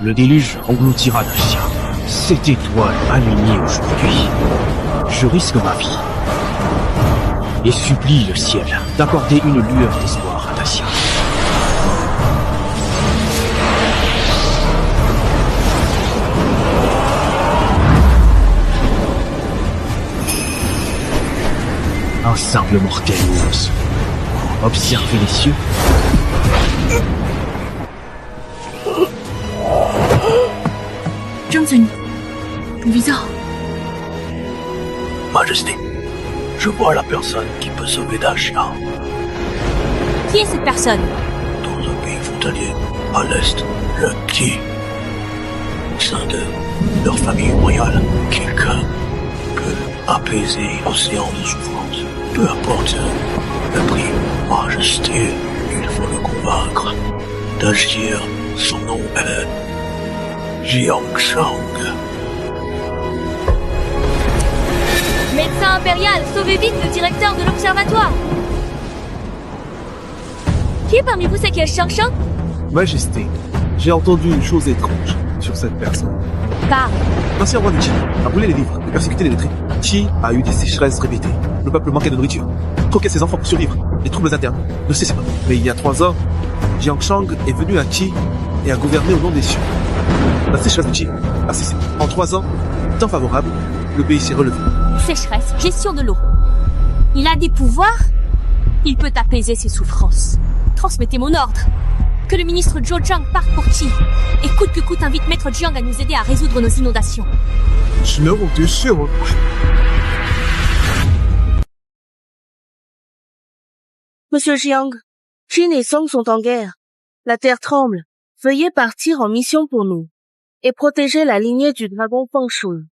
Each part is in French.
Le déluge engloutira Dacia. Cette étoile alignée aujourd'hui, je risque ma vie. Et supplie le ciel d'accorder une lueur d'espoir à Dacia. Un simple mortel ose observer les cieux. Johnson, visa. Majesté, je vois la personne qui peut sauver Dacia. Qui est cette personne? Dans un pays frontalier, à l'est, le Qi. Au sein de leur famille royale, quelqu'un peut apaiser l'océan de souffrance. Peu importe le prix, Majesté, il faut le convaincre d'agir. Son nom est Jiangshang. Médecin impérial, sauvez vite le directeur de l'observatoire. Qui parmi vous sait qui est Shang-Shang? Majesté, j'ai entendu une chose étrange sur cette personne. Parle. L'ancien roi de Qi a brûlé les livres et persécuté les lettrés. Qi a eu des sécheresses répétées. Le peuple manquait de nourriture. Troquait ses enfants pour survivre. Les troubles internes ne cessaient pas. Mais il y a 3 ans, Jiangshang est venu à Qi et a gouverné au nom des cieux. La sécheresse de Qi a cessé. En 3 ans, temps favorable, le pays s'est relevé. Sécheresse, gestion de l'eau. Il a des pouvoirs. Il peut apaiser ses souffrances. Transmettez mon ordre. Que le ministre Zhou Zhang parte pour Qi. Et coûte que coûte invite Maître Jiang à nous aider à résoudre nos inondations. Monsieur Jiang, Qin et Song sont en guerre. La terre tremble. Veuillez partir en mission pour nous et protéger la lignée du dragon Feng Shui.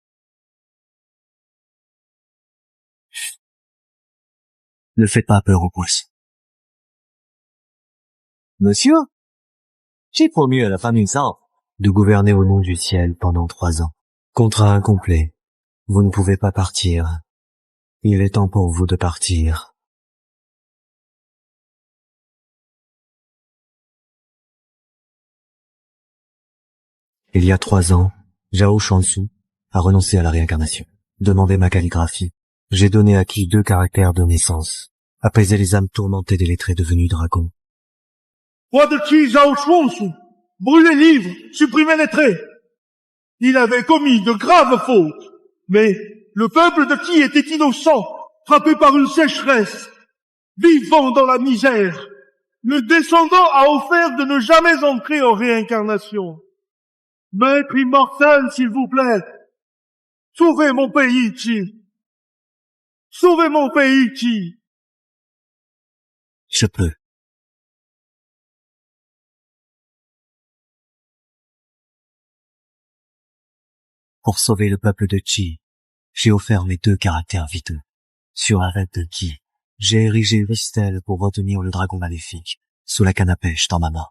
Ne faites pas peur aux poissons. Monsieur, j'ai promis à la famille Zhao de gouverner au nom du ciel pendant 3 ans. Contrat incomplet. Vous ne pouvez pas partir. Il est temps pour vous de partir. Il y a 3 ans, Zhao Shansu a renoncé à la réincarnation. Demandez ma calligraphie. J'ai donné à Qi 2 caractères de naissance. Apaiser les âmes tourmentées des lettrés devenus dragons. Roi de Qi Zhao Shuangsu, brûlez livres, supprimez les traits. Il avait commis de graves fautes, mais le peuple de Qi était innocent, frappé par une sécheresse, vivant dans la misère. Le descendant a offert de ne jamais entrer en réincarnation. Maître immortel, s'il vous plaît, sauvez mon pays, Qi. Sauvez mon pays, Qi. Je peux. Pour sauver le peuple de Qi, j'ai offert mes 2 caractères vitaux. Sur arrêt de Qi, j'ai érigé une stèle pour retenir le dragon maléfique sous la canne à pêche dans ma main.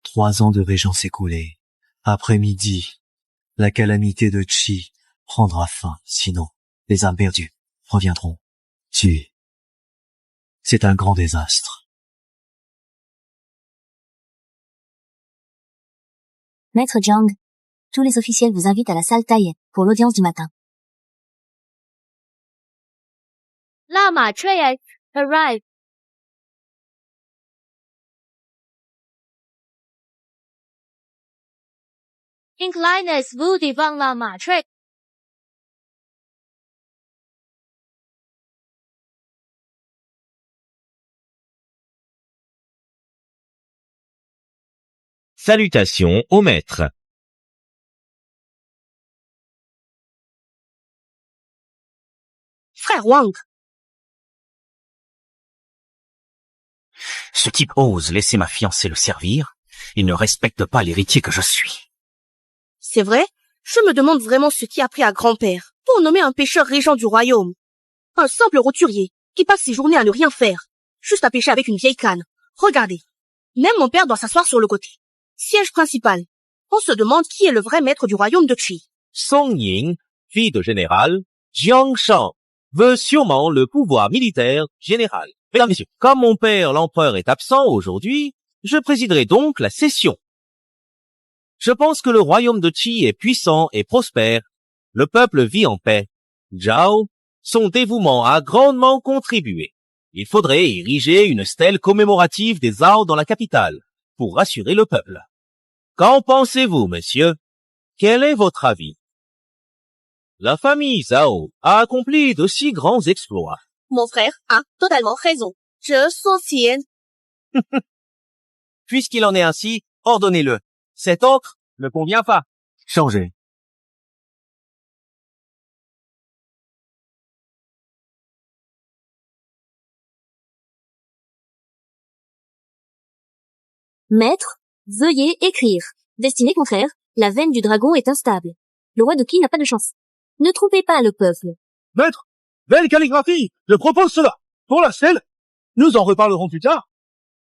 3 ans de régence écoulés. Après midi, la calamité de Qi prendra fin, sinon les âmes perdues reviendront. Qi, c'est un grand désastre. Maître Jiang, tous les officiels vous invitent à la salle Taïe pour l'audience du matin. Lama Trey arrive. Inclinez-vous devant Lama Trey. Salutations au maître. Frère Wang, Ce type ose laisser ma fiancée le servir. Il ne respecte pas l'héritier que je suis. c'est vrai? Je me demande vraiment ce qui a pris à grand-père pour nommer un pêcheur régent du royaume. Un simple roturier qui passe ses journées à ne rien faire, juste à pêcher avec une vieille canne. Regardez, même mon père doit s'asseoir sur le côté. Siège principal. On se demande qui est le vrai maître du royaume de Qi. Song Ying, fille de général, Jiangshang, veut sûrement le pouvoir militaire général. Mesdames, Messieurs, comme mon père l'empereur est absent aujourd'hui, je présiderai donc la session. Je pense que le royaume de Qi est puissant et prospère. Le peuple vit en paix. Zhao, son dévouement a grandement contribué. Il faudrait ériger une stèle commémorative des Zhao dans la capitale pour rassurer le peuple. Qu'en pensez-vous, monsieur? Quel est votre avis? La famille Zhao a accompli de si grands exploits. Mon frère a totalement raison. Je soutiens. Puisqu'il en est ainsi, ordonnez-le. Cet encre ne convient pas. Changez. Maître, veuillez écrire. Destinée contraire, la veine du dragon est instable. Le roi de Qi n'a pas de chance. Ne trompez pas le peuple. Maître, belle calligraphie, je propose cela. Pour la stèle, nous en reparlerons plus tard.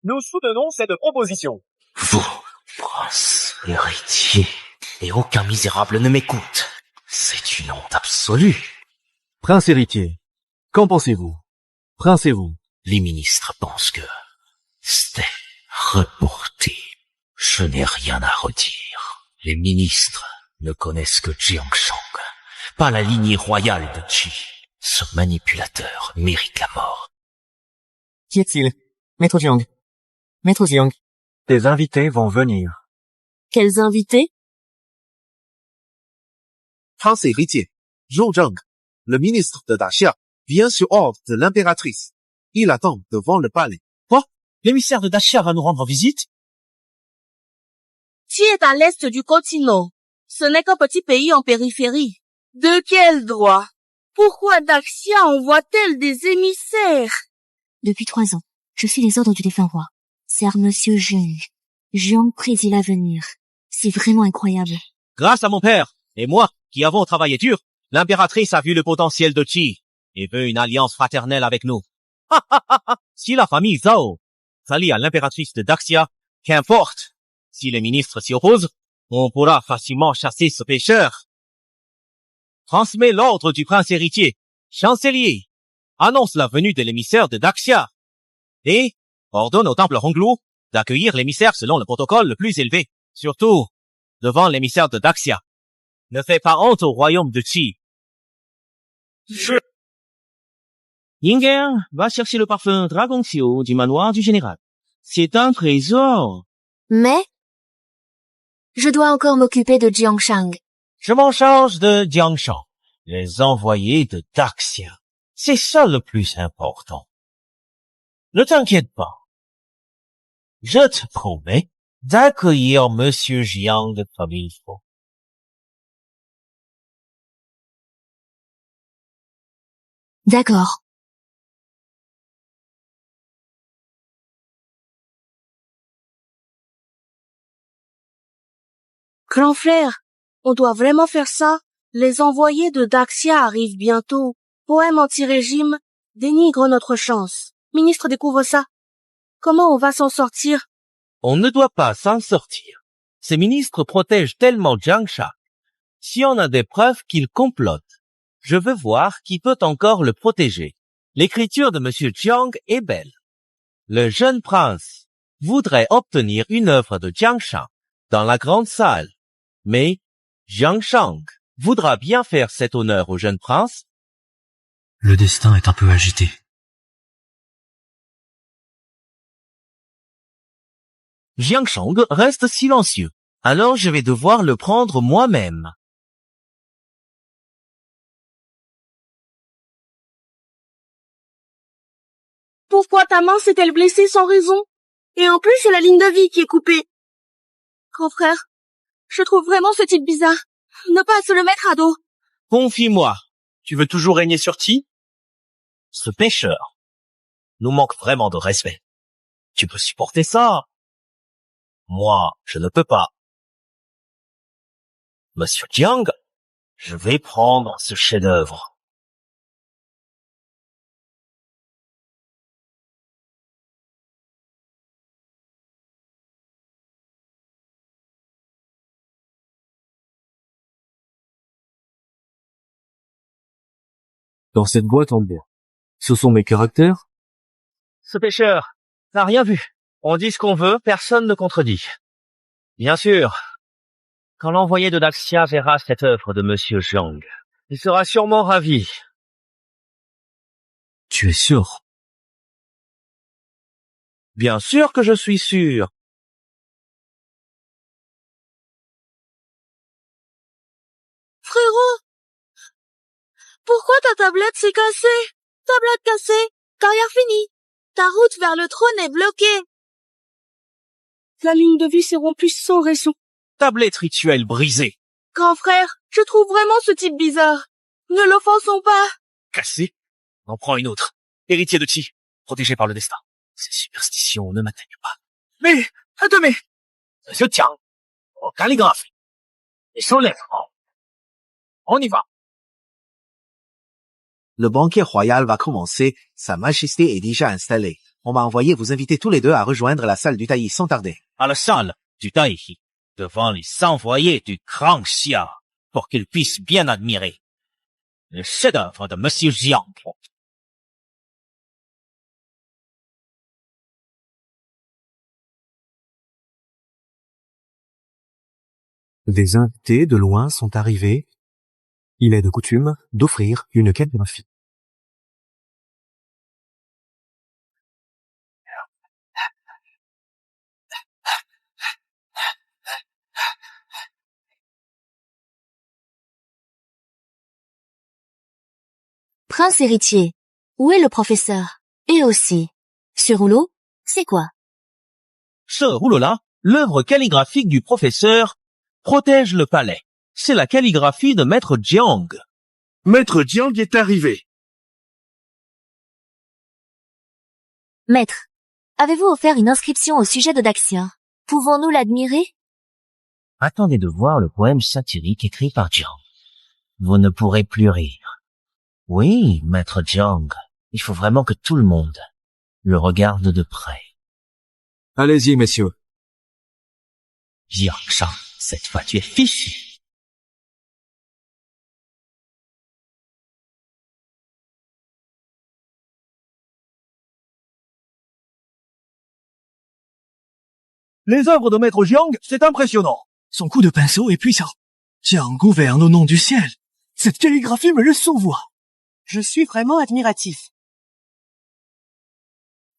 Nous soutenons cette proposition. Vous, prince héritier, et aucun misérable ne m'écoute. C'est une honte absolue. Prince héritier, qu'en pensez-vous? Princez-vous? Les ministres pensent que c'était reporté. Je n'ai rien à redire. Les ministres ne connaissent que Jiangshang, pas la lignée royale de Qi. Ce manipulateur mérite la mort. Qui est-il? Maître Jiang. Maître Jiang. Tes invités vont venir. Quels invités? Prince héritier, Zhou Zheng, le ministre de Daxia, vient sur ordre de l'impératrice. Il attend devant le palais. Quoi? L'émissaire de Daxia va nous rendre visite? Qui est à l'est du continent. Ce n'est qu'un petit pays en périphérie. De quel droit? Pourquoi Daxia envoie-t-elle des émissaires? Depuis 3 ans, je suis les ordres du défunt roi. Sert Monsieur Zheng. Jiang prédit l'avenir. C'est vraiment incroyable. Grâce à mon père et moi, qui avons travaillé dur, l'impératrice a vu le potentiel de Qi et veut une alliance fraternelle avec nous. Si la famille Zhao s'allie à l'impératrice de Daxia, qu'importe. Si les ministres s'y opposent, on pourra facilement chasser ce pécheur. Transmets l'ordre du prince héritier. Chancelier, annonce la venue de l'émissaire de Daxia. Et ordonne au temple Honglu d'accueillir l'émissaire selon le protocole le plus élevé, surtout devant l'émissaire de Daxia. Ne fais pas honte au royaume de Qi. Yinger va chercher le parfum Dragon Xiu du manoir du général. C'est un trésor. Mais je dois encore m'occuper de Jiangshang. Je m'en charge de Jiangshang, les envoyés de Daxia. C'est ça le plus important. Ne t'inquiète pas. Je te promets d'accueillir Monsieur Jiang comme il faut. D'accord. Grand frère, on doit vraiment faire ça? Les envoyés de Daxia arrivent bientôt. Poème anti-régime dénigre notre chance. Ministre découvre ça. Comment on va s'en sortir? On ne doit pas s'en sortir. Ces ministres protègent tellement Jiangshang. Si on a des preuves qu'il complote, je veux voir qui peut encore le protéger. L'écriture de Monsieur Jiang est belle. Le jeune prince voudrait obtenir une œuvre de Jiangshang dans la grande salle. Mais Jiangshang voudra bien faire cet honneur au jeune prince. Le destin est un peu agité. Jiangshang reste silencieux. Alors je vais devoir le prendre moi-même. Pourquoi ta main s'est-elle blessée sans raison? Et en plus, c'est la ligne de vie qui est coupée. Grand frère, je trouve vraiment ce type bizarre. Ne pas se le mettre à dos. Confie-moi, tu veux toujours régner sur Qi? Ce pêcheur nous manque vraiment de respect. Tu peux supporter ça? Moi, je ne peux pas. Monsieur Jiang, je vais prendre ce chef-d'œuvre. Dans cette boîte en bois. Ce sont mes caractères? Ce pêcheur n'a rien vu. On dit ce qu'on veut, personne ne contredit. Bien sûr, Quand l'envoyé de Daxia verra cette œuvre de Monsieur Jiang, il sera sûrement ravi. Tu es sûr? Bien sûr que je suis sûr. Frérot, pourquoi ta tablette s'est cassée? Tablette cassée, carrière finie. Ta route vers le trône est bloquée. La ligne de vie s'est rompue sans raison. Tablette rituelle brisée. Grand frère, je trouve vraiment ce type bizarre. Ne l'offensons pas. Cassée. On prend une autre. Héritier de Qi. Protégé par le destin. Ces superstitions ne m'atteignent pas. Mais, attendez. Monsieur Tiang, en calligraphie. Et sans lettres. On y va. Le banquet royal va commencer. Sa Majesté est déjà installée. On m'a envoyé vous inviter tous les deux à rejoindre la salle du taillis sans tarder. À la salle du Taïhi, devant les envoyés du Grand Xia, pour qu'ils puissent bien admirer le chef-d'œuvre de Monsieur Jiang. Des invités de loin sont arrivés. Il est de coutume d'offrir une calligraphie. Prince héritier, où est le professeur? Et aussi, ce rouleau, c'est quoi? Ce rouleau-là, l'œuvre calligraphique du professeur, protège le palais. C'est la calligraphie de Maître Jiang. Maître Jiang est arrivé. Maître, avez-vous offert une inscription au sujet de Daxia? Pouvons-nous l'admirer? Attendez de voir le poème satirique écrit par Jiang. Vous ne pourrez plus rire. Oui, Maître Jiang, il faut vraiment que tout le monde le regarde de près. Allez-y, messieurs. Jiang Shang, cette fois tu es fichu. Les œuvres de Maître Jiang, c'est impressionnant. Son coup de pinceau est puissant. Jiang gouverne au nom du ciel. Cette calligraphie me laisse sans voix. Je suis vraiment admiratif.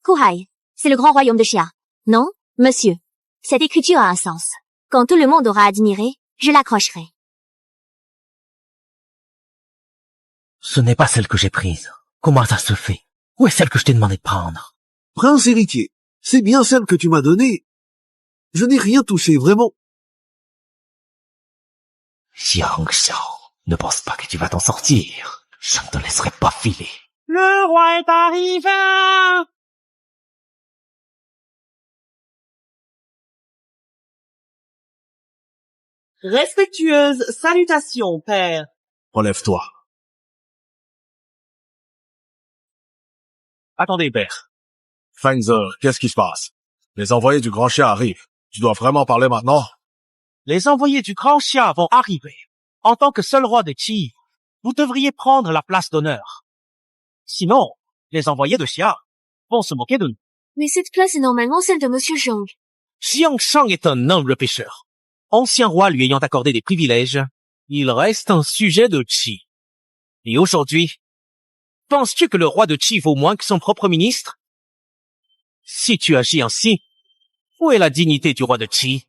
Kuhai, c'est le grand royaume de Xia. Non, monsieur. Cette écriture a un sens. Quand tout le monde aura admiré, je l'accrocherai. Ce n'est pas celle que j'ai prise. Comment ça se fait? Où est celle que je t'ai demandé de prendre? Prince héritier, c'est bien celle que tu m'as donnée. Je n'ai rien touché, vraiment. Jiang Shao, ne pense pas que tu vas t'en sortir. Je ne te laisserai pas filer. Le roi est arrivé! Respectueuse salutation, père. Relève-toi. Attendez, père. Fengzer, qu'est-ce qui se passe? Les envoyés du Grand Xia arrivent. Tu dois vraiment parler maintenant? Les envoyés du Grand Xia vont arriver. En tant que seul roi de Qi, vous devriez prendre la place d'honneur. Sinon, les envoyés de Xia vont se moquer de nous. Mais cette place est normalement celle de monsieur Jiang. Jiang Shang est un humble pêcheur. Ancien roi lui ayant accordé des privilèges, il reste un sujet de Qi. Et aujourd'hui, penses-tu que le roi de Qi vaut moins que son propre ministre? Si tu agis ainsi, où est la dignité du roi de Qi?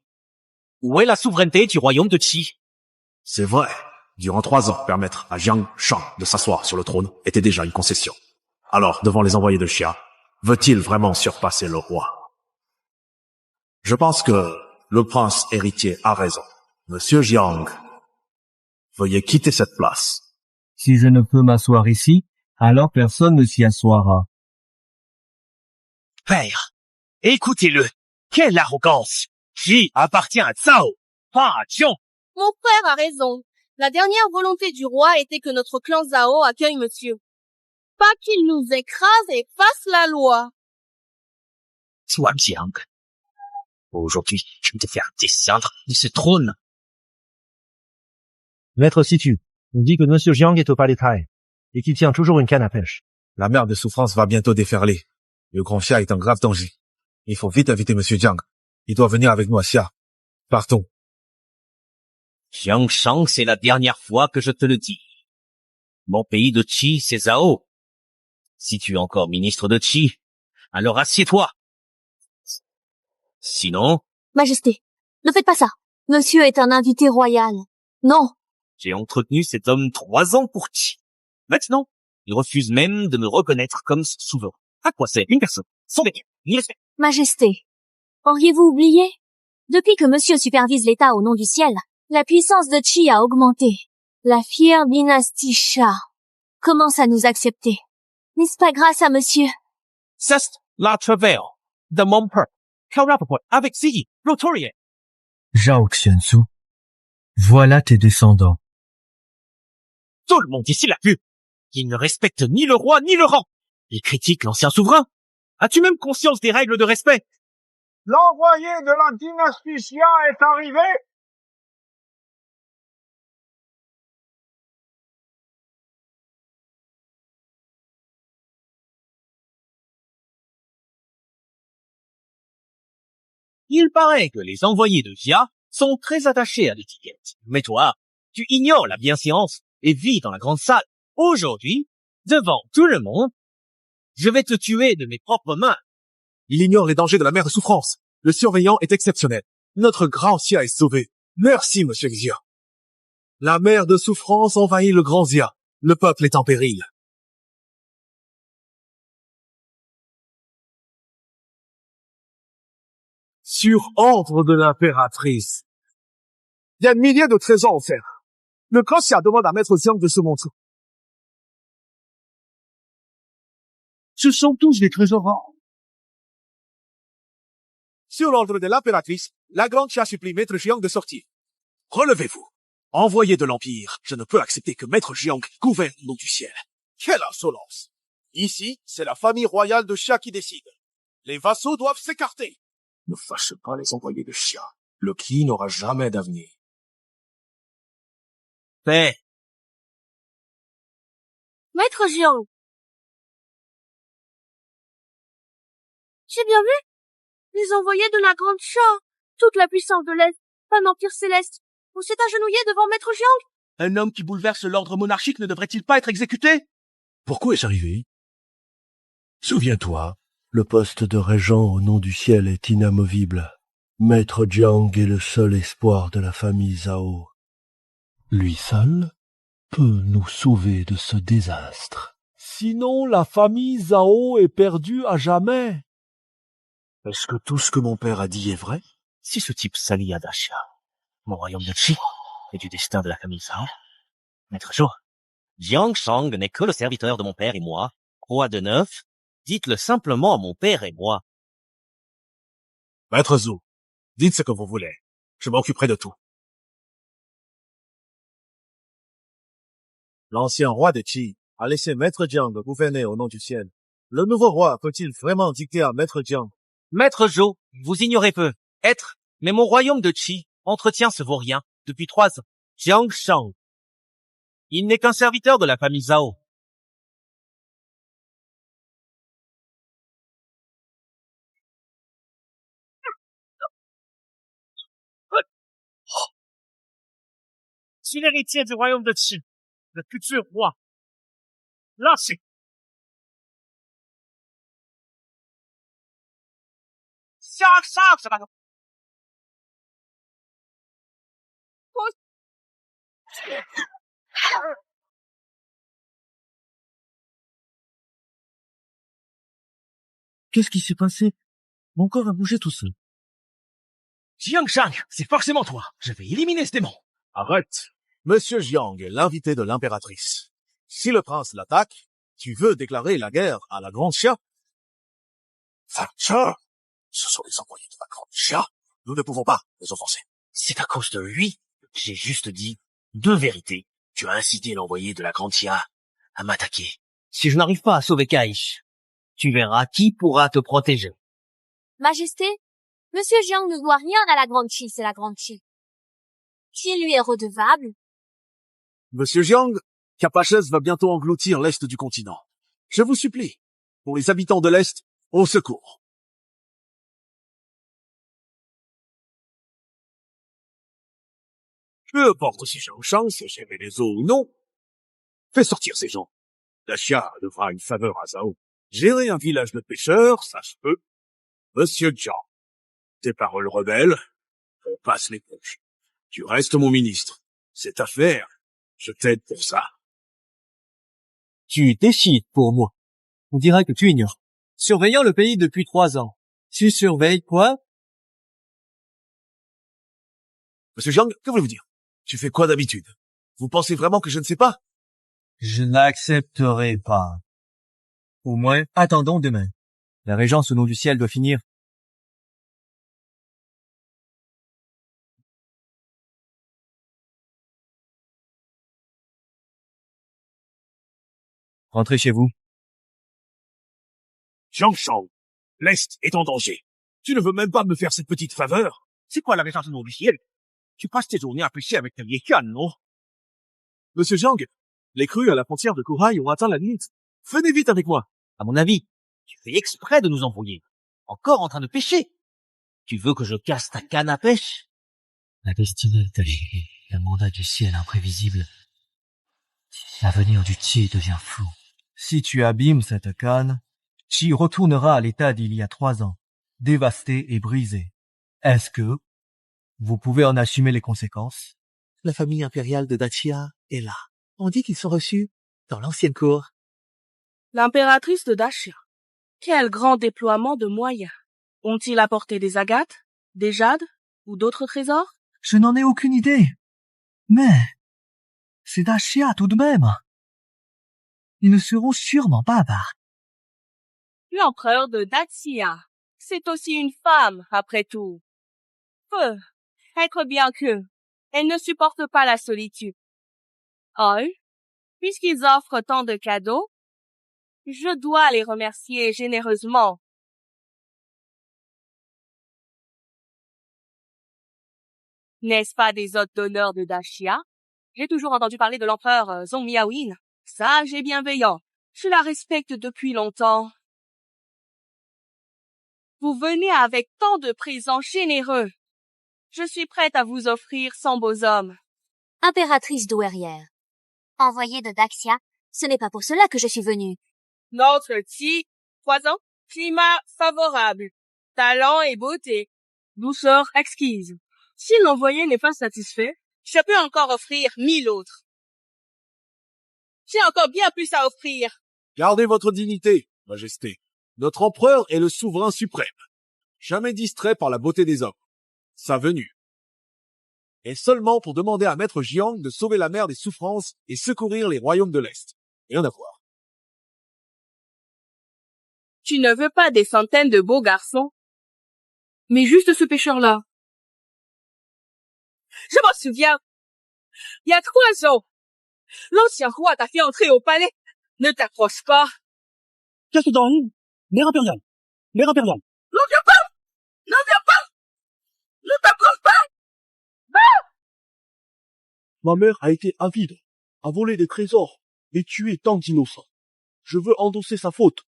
Où est la souveraineté du royaume de Qi? C'est vrai. Durant 3 ans, permettre à Jiang Shang de s'asseoir sur le trône était déjà une concession. Alors, devant les envoyés de Xia, veut-il vraiment surpasser le roi? Je pense que le prince héritier a raison. Monsieur Jiang, veuillez quitter cette place. Si je ne peux m'asseoir ici, alors personne ne s'y assoira. Père, écoutez-le. Quelle arrogance! Qi appartient à Cao, pas à Jiang. Mon frère a raison. La dernière volonté du roi était que notre clan Zhao accueille monsieur. Pas qu'il nous écrase et fasse la loi. Toi, Jiang. Aujourd'hui, je vais te faire descendre de ce trône. Maître Situ, on dit que monsieur Jiang est au palais Tai, et qu'il tient toujours une canne à pêche. La mer de souffrance va bientôt déferler. Le Grand Xia est en grave danger. Il faut vite inviter monsieur Jiang. Il doit venir avec nous à Xia. Partons. Jiangshang, c'est la dernière fois que je te le dis. Mon pays de Qi, c'est Zhao. Si tu es encore ministre de Qi, alors assieds-toi. Sinon, Majesté, ne faites pas ça. Monsieur est un invité royal. Non. j'ai entretenu cet homme 3 ans pour Qi. Maintenant, il refuse même de me reconnaître comme souverain. À quoi c'est une personne, sans béquille, ni respect? Majesté, auriez-vous oublié? Depuis que monsieur supervise l'État au nom du ciel, la puissance de Qi a augmenté. La fière dynastie Xia commence à nous accepter. N'est-ce pas grâce à monsieur? C'est la travail de mon père. Quel rapport avec Ziyi, roturier? Zhao Xiansu, voilà tes descendants. Tout le monde ici l'a vu. Il ne respecte ni le roi ni le rang. Il critique l'ancien souverain. As-tu même conscience des règles de respect? L'envoyé de la dynastie Xia est arrivé. Il paraît que les envoyés de Jia sont très attachés à l'étiquette. Mais toi, tu ignores la bienséance et vis dans la grande salle. Aujourd'hui, devant tout le monde, je vais te tuer de mes propres mains. Il ignore les dangers de la mer de souffrance. Le surveillant est exceptionnel. Notre grand Xia est sauvé. Merci, monsieur Xia. La mer de souffrance envahit le grand Xia. Le peuple est en péril. Sur ordre de l'impératrice. Il y a milliers de trésors offerts. Le grand Xia demande à Maître Jiang de se montrer. Ce sont tous des trésors rares. Sur l'ordre de l'impératrice, la grande Xia supplie Maître Jiang de sortir. Relevez-vous. Envoyé de l'Empire, je ne peux accepter que Maître Jiang gouverne au nom du ciel. Quelle insolence! Ici, c'est la famille royale de Xia qui décide. Les vassaux doivent s'écarter. Ne fâche pas les envoyés de Xia. Le Qi n'aura jamais d'avenir. Paix. Maître Jiang. J'ai bien vu. Les envoyés de la grande Xia. Toute la puissance de l'Est. Un empire céleste. On s'est agenouillé devant Maître Jiang. Un homme qui bouleverse l'ordre monarchique ne devrait-il pas être exécuté? Pourquoi est-ce arrivé? Souviens-toi, le poste de régent au nom du ciel est inamovible. Maître Jiang est le seul espoir de la famille Zhao. Lui seul peut nous sauver de ce désastre. Sinon, la famille Zhao est perdue à jamais. Est-ce que tout ce que mon père a dit est vrai? Si ce type s'allie à Dacia, mon royaume de Qi et du destin de la famille Zhao, Maître Zhou, Jiangshang n'est que le serviteur de mon père et moi. Roi de neuf, dites-le simplement mon père et moi. Maître Zhou, dites ce que vous voulez. Je m'occuperai de tout. L'ancien roi de Qi a laissé Maître Jiang gouverner au nom du ciel. Le nouveau roi peut-il vraiment dicter à Maître Jiang? Maître Zhou, vous ignorez peu. Être, mais mon royaume de Qi entretient ce vaurien depuis 3 ans. Jiangshang. Il n'est qu'un serviteur de la famille Zhao. Je suis l'héritier du royaume de Qi, le futur roi. Lâchez. Jiangshang, c'est pas grave. Qu'est-ce qui s'est passé? Mon corps a bougé tout seul. Jiangshang, c'est forcément toi. Je vais éliminer ce démon. Arrête. Monsieur Jiang est l'invité de l'impératrice. Si le prince l'attaque, tu veux déclarer la guerre à la grande Xia? Facteur, ce sont les envoyés de la grande Xia. Nous ne pouvons pas les offenser. C'est à cause de lui que j'ai juste dit 2 vérités. Tu as incité l'envoyé de la grande Xia à m'attaquer. Si je n'arrive pas à sauver Kaish, tu verras qui pourra te protéger. Majesté, monsieur Jiang ne doit rien à la grande Qi, c'est la grande Qi. Qui lui est redevable? Monsieur Jiang, Capachez va bientôt engloutir l'Est du continent. Je vous supplie, pour les habitants de l'Est, au secours. Peu importe si j'ai une chance, j'aimais les eaux ou non. Fais sortir ces gens. Dacia devra une faveur à Zhao. Gérer un village de pêcheurs, ça se peut. Monsieur Zhang, tes paroles rebelles, on passe l'éponge. Tu restes mon ministre. Cette affaire, je t'aide pour ça. Tu décides pour moi. On dirait que tu ignores. Surveillant le pays depuis 3 ans. Tu surveilles quoi? Monsieur Zhang, que voulez-vous dire? Tu fais quoi d'habitude? Vous pensez vraiment que je ne sais pas? Je n'accepterai pas. Au moins, attendons demain. La régence au nom du ciel doit finir. Rentrez chez vous. Jiangshang, l'Est est en danger. Tu ne veux même pas me faire cette petite faveur? C'est quoi la régence au nom du ciel? Tu passes tes journées à pêcher avec ta vieille canne, non? Monsieur Zhang, les crues à la frontière de Kurai ont atteint la limite. Venez vite avec moi. À mon avis, tu fais exprès de nous envoyer. Encore en train de pêcher. Tu veux que je casse ta canne à pêche? La destinée est alignée, le mandat du ciel imprévisible. L'avenir du Qi devient flou. Si tu abîmes cette canne, Qi retournera à l'état d'il y a 3 ans, dévasté et brisé. Est-ce que vous pouvez en assumer les conséquences? La famille impériale de Dacia est là. On dit qu'ils sont reçus dans l'ancienne cour. L'impératrice de Dacia. Quel grand déploiement de moyens. Ont-ils apporté des agates, des jades ou d'autres trésors? Je n'en ai aucune idée. Mais c'est Dacia tout de même. Ils ne seront sûrement pas avares. L'empereur de Dacia. C'est aussi une femme, après tout. Être bien que elle ne supporte pas la solitude. Oh, puisqu'ils offrent tant de cadeaux, je dois les remercier généreusement. N'est-ce pas des hôtes d'honneur de Dacia? J'ai toujours entendu parler de l'empereur Zhong Miaoyin, sage et bienveillant. Je la respecte depuis longtemps. Vous venez avec tant de présents généreux. Je suis prête à vous offrir 100 beaux hommes. Impératrice douairière. Envoyée de Dacia, ce n'est pas pour cela que je suis venue. Notre Qi, 3 ans, climat favorable, talent et beauté, douceur exquise. Si l'envoyé n'est pas satisfait, je peux encore offrir 1000 autres. J'ai encore bien plus à offrir. Gardez votre dignité, Majesté. Notre empereur est le souverain suprême. Jamais distrait par la beauté des hommes. Sa venue est seulement pour demander à Maître Jiang de sauver la mer des souffrances et secourir les royaumes de l'Est. Rien à voir. Tu ne veux pas des centaines de beaux garçons, mais juste ce pêcheur-là. Je m'en souviens. Il y a 3 ans, l'ancien roi t'a fait entrer au palais. Ne t'approche pas. Qu'est-ce dans une? Mère impériale. Mère impériale. Ne viens pas! Ne viens pas! Ne t'approche pas! Ma mère a été avide, a volé des trésors et tué tant d'innocents. Je veux endosser sa faute.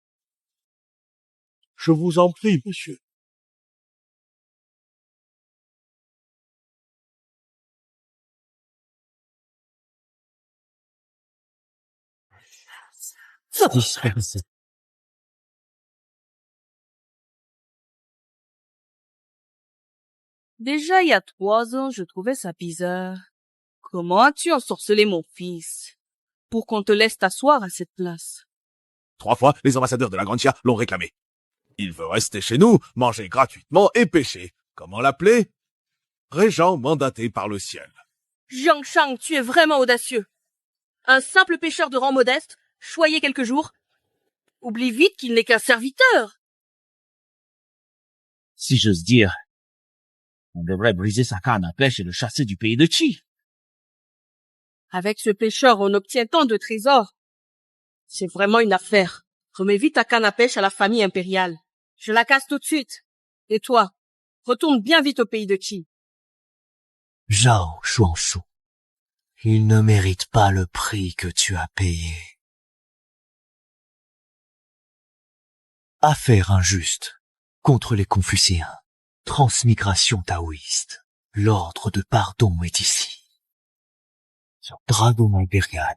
Je vous en prie, monsieur. Dispersé. Déjà, il y a 3 ans, je trouvais ça bizarre. Comment as-tu ensorcelé mon fils pour qu'on te laisse t'asseoir à cette place? 3 fois, les ambassadeurs de la Grande Chia l'ont réclamé. Il veut rester chez nous, manger gratuitement et pêcher. Comment l'appeler? Régent mandaté par le ciel. Jiangshang, tu es vraiment audacieux. Un simple pêcheur de rang modeste, choyé quelques jours. Oublie vite qu'il n'est qu'un serviteur. Si j'ose dire, on devrait briser sa canne à pêche et le chasser du pays de Qi. Avec ce pêcheur, on obtient tant de trésors. C'est vraiment une affaire. Remets vite ta canne à pêche à la famille impériale. Je la casse tout de suite. Et toi, retourne bien vite au pays de Qi. Zhao Xuanshu, il ne mérite pas le prix que tu as payé. Affaire injuste contre les Confucéens. Transmigration taoïste. L'ordre de pardon est ici. Dragon impérial.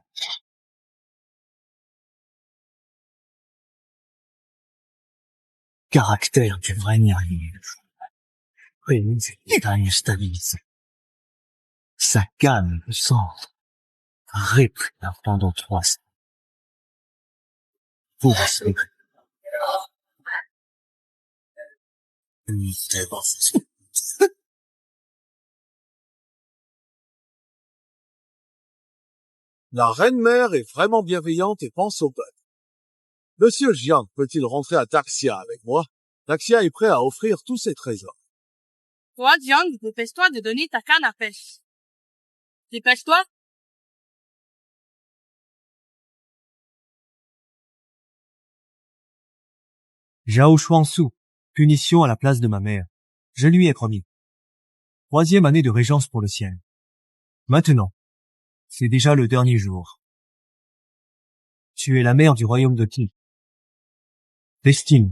Caractère du vrai guerrier. Prénom du dernier stabilisant. Sa canne de sang réprimée pendant 3 ans. Pour espérer. La reine-mère est vraiment bienveillante et pense au peuple. Monsieur Jiang peut-il rentrer à Taxia avec moi? Taxia est prêt à offrir tous ses trésors. Toi, Jiang, dépêche-toi de donner ta canne à pêche. Dépêche-toi. Zhao Xuansu, punition à la place de ma mère. Je lui ai promis. 3e année de régence pour le ciel. Maintenant, c'est déjà le dernier jour. Tu es la mère du royaume de Qi. Destin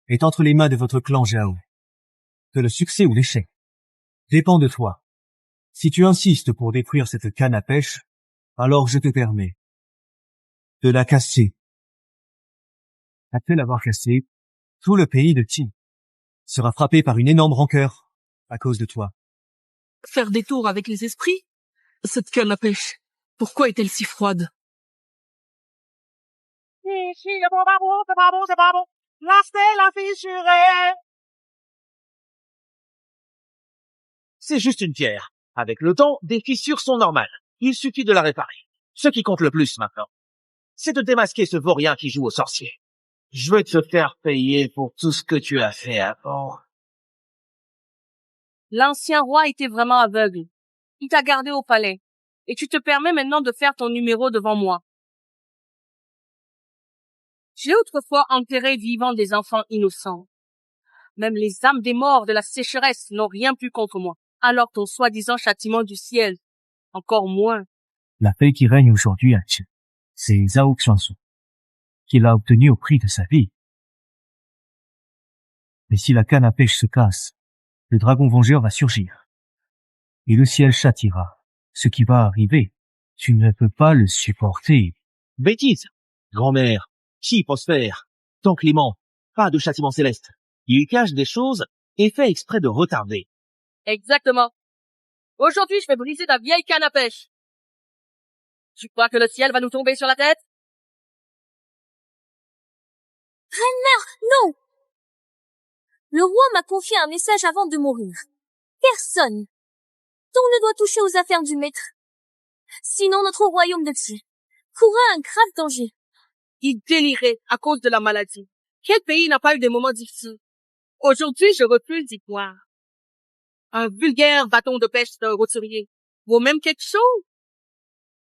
est entre les mains de votre clan Zhao. Que le succès ou l'échec dépend de toi. Si tu insistes pour détruire cette canne à pêche, alors je te permets de la casser. Après l'avoir cassée, tout le pays de Qi sera frappé par une énorme rancœur à cause de toi. Faire des tours avec les esprits? Cette canne à pêche, pourquoi est-elle si froide? C'est pas bon. La stèle a fissuré. C'est juste une pierre. Avec le temps, des fissures sont normales. Il suffit de la réparer. Ce qui compte le plus maintenant, c'est de démasquer ce vaurien qui joue au sorcier. Je vais te faire payer pour tout ce que tu as fait avant. L'ancien roi était vraiment aveugle. Il t'a gardé au palais. Et tu te permets maintenant de faire ton numéro devant moi. J'ai autrefois enterré vivant des enfants innocents. Même les âmes des morts de la sécheresse n'ont rien pu contre moi. Alors ton soi-disant châtiment du ciel, encore moins. La paix qui règne aujourd'hui à Qi, c'est Zhao Xuansu, qu'il a obtenu au prix de sa vie. Mais si la canne à pêche se casse, le dragon vengeur va surgir. Et le ciel châtira. Ce qui va arriver, tu ne peux pas le supporter. Bêtise. Grand-mère, Qi prospère. Tant Clément, pas de châtiment céleste. Il cache des choses et fait exprès de retarder. Exactement. Aujourd'hui, je vais briser ta vieille canne à pêche. Tu crois que le ciel va nous tomber sur la tête? Reine-mère, non! Le roi m'a confié un message avant de mourir. Personne on ne doit toucher aux affaires du maître. Sinon notre royaume de Qi courra un grave danger. Il délirait à cause de la maladie. Quel pays n'a pas eu des moments difficiles? Aujourd'hui, je refuse d'y croire. Un vulgaire bâton de pêche d'un roturier vaut même quelque chose.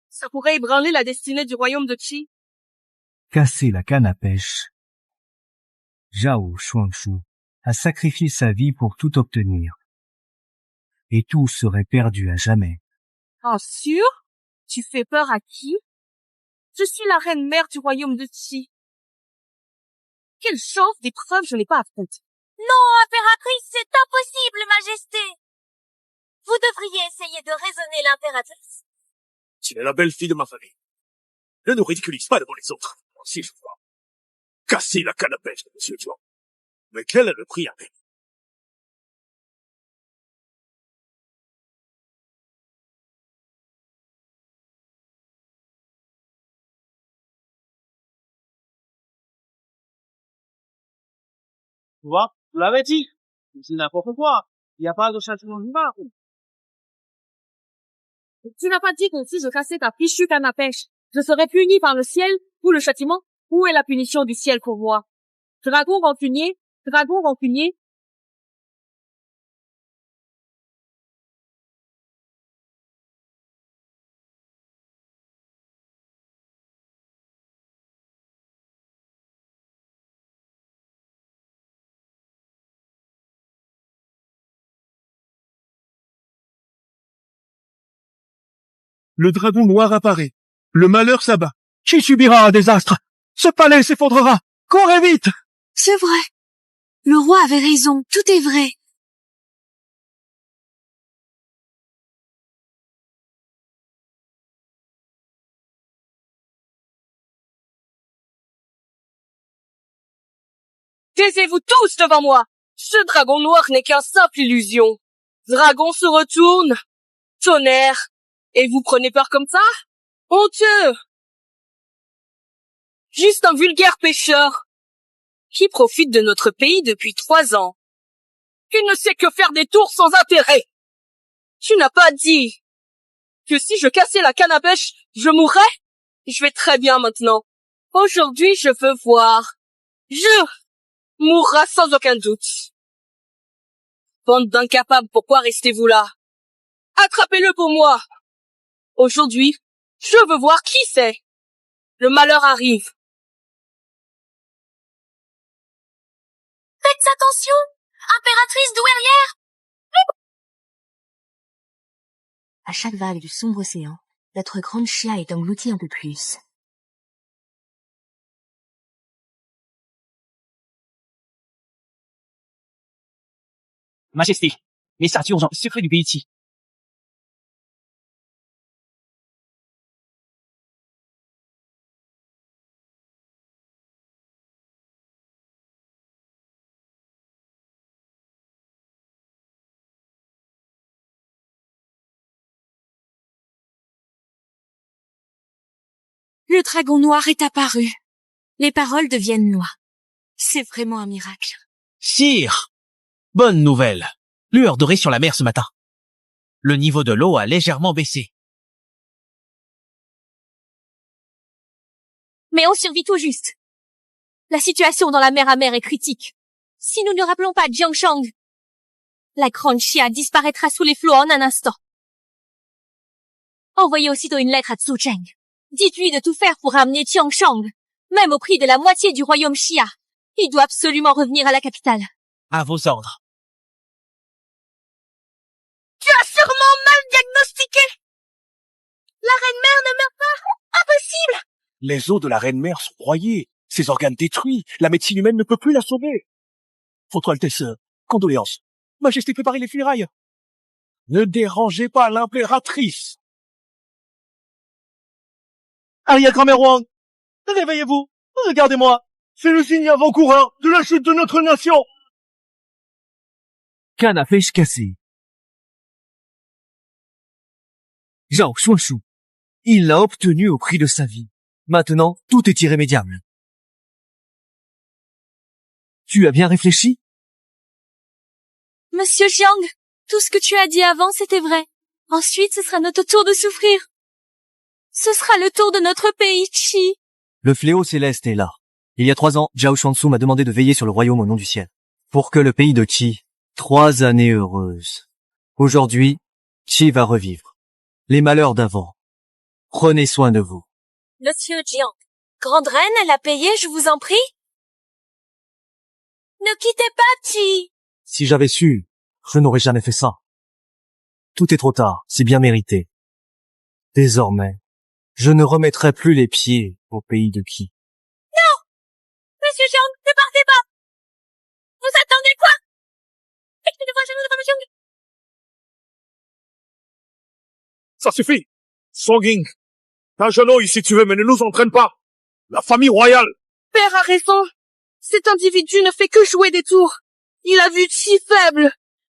Ça pourrait ébranler la destinée du royaume de Qi. Casser la canne à pêche. Zhao Xuansu a sacrifié sa vie pour tout obtenir. Et tout serait perdu à jamais. Ah, sûr? Tu fais peur à qui? Je suis la reine-mère du royaume de Qi. Quelle chance d'épreuve je n'ai pas affrontée. Non, impératrice, c'est impossible, majesté. Vous devriez essayer de raisonner l'impératrice. Tu es la belle-fille de ma famille. Ne nous ridiculise pas devant les autres. Si je vois. Casser la canne à pêche de Monsieur Jiang. Mais quel est le prix à payer? Tu vois, je l'avais dit. C'est n'importe quoi. Il n'y a pas de châtiment humain. Tu n'as pas dit que si je cassais ta fichue canne à pêche, je serais puni par le ciel ou le châtiment? Où est la punition du ciel pour moi? Dragon rancunier, dragon rancunier. Le dragon noir apparaît. Le malheur s'abat. Qui subira un désastre? Ce palais s'effondrera. Courez vite! C'est vrai. Le roi avait raison. Tout est vrai. Taisez-vous tous devant moi. Ce dragon noir n'est qu'un simple illusion. Dragon se retourne. Tonnerre. Et vous prenez peur comme ça? Honteux. Juste un vulgaire pêcheur qui profite de notre pays depuis 3 ans. Qui ne sait que faire des tours sans intérêt. Tu n'as pas dit que si je cassais la canne à pêche, je mourrais? Je vais très bien maintenant. Aujourd'hui, je veux voir. Je mourrai sans aucun doute. Bande d'incapables, pourquoi restez-vous là? Attrapez-le pour moi. Aujourd'hui, je veux voir qui c'est. Le malheur arrive. Faites attention, impératrice douairière! À chaque vague du sombre océan, notre grande chia est engloutie un peu plus. Majesté, message urgent, secret du pays Qi. Le dragon noir est apparu. Les paroles deviennent noires. C'est vraiment un miracle. Sire! Bonne nouvelle. Lueur dorée sur la mer ce matin. Le niveau de l'eau a légèrement baissé. Mais on survit tout juste. La situation dans la mer amère est critique. Si nous ne rappelons pas Jiangshang, la grande chia disparaîtra sous les flots en un instant. Envoyez aussitôt une lettre à Zhu Zheng. Dites-lui de tout faire pour ramener Jiangshang, même au prix de la moitié du royaume Xia. Il doit absolument revenir à la capitale. À vos ordres. Tu as sûrement mal diagnostiqué. La reine-mère ne meurt pas. Impossible. Les os de la reine-mère sont broyés, ses organes détruits, la médecine humaine ne peut plus la sauver. Votre Altesse, condoléances. Majesté, préparez les funérailles. Ne dérangez pas l'impératrice. Arrière-grand-mère Wang, réveillez-vous, regardez-moi. C'est le signe avant-coureur de la chute de notre nation. Canne à pêche cassée. Zhao Xuanshu. Il l'a obtenu au prix de sa vie. Maintenant, tout est irrémédiable. Tu as bien réfléchi? Monsieur Jiang, tout ce que tu as dit avant, c'était vrai. Ensuite, ce sera notre tour de souffrir. Ce sera le tour de notre pays, Qi. Le fléau céleste est là. Il y a 3 ans, Zhao Xuansu m'a demandé de veiller sur le royaume au nom du ciel. Pour que le pays de Qi, 3 années heureuses. Aujourd'hui, Qi va revivre. Les malheurs d'avant. Prenez soin de vous. Monsieur Jiang, grande reine, elle a payé, je vous en prie. Ne quittez pas, Qi. Si j'avais su, je n'aurais jamais fait ça. Tout est trop tard, c'est bien mérité. Désormais, je ne remettrai plus les pieds au pays de Qi. Non! Monsieur Jiang, ne partez pas! Vous attendez quoi? Ça suffit. Song Ying, t'agenouilles si tu veux, mais ne nous entraîne pas. La famille royale. Père a raison. Cet individu ne fait que jouer des tours. Il a vu si faible.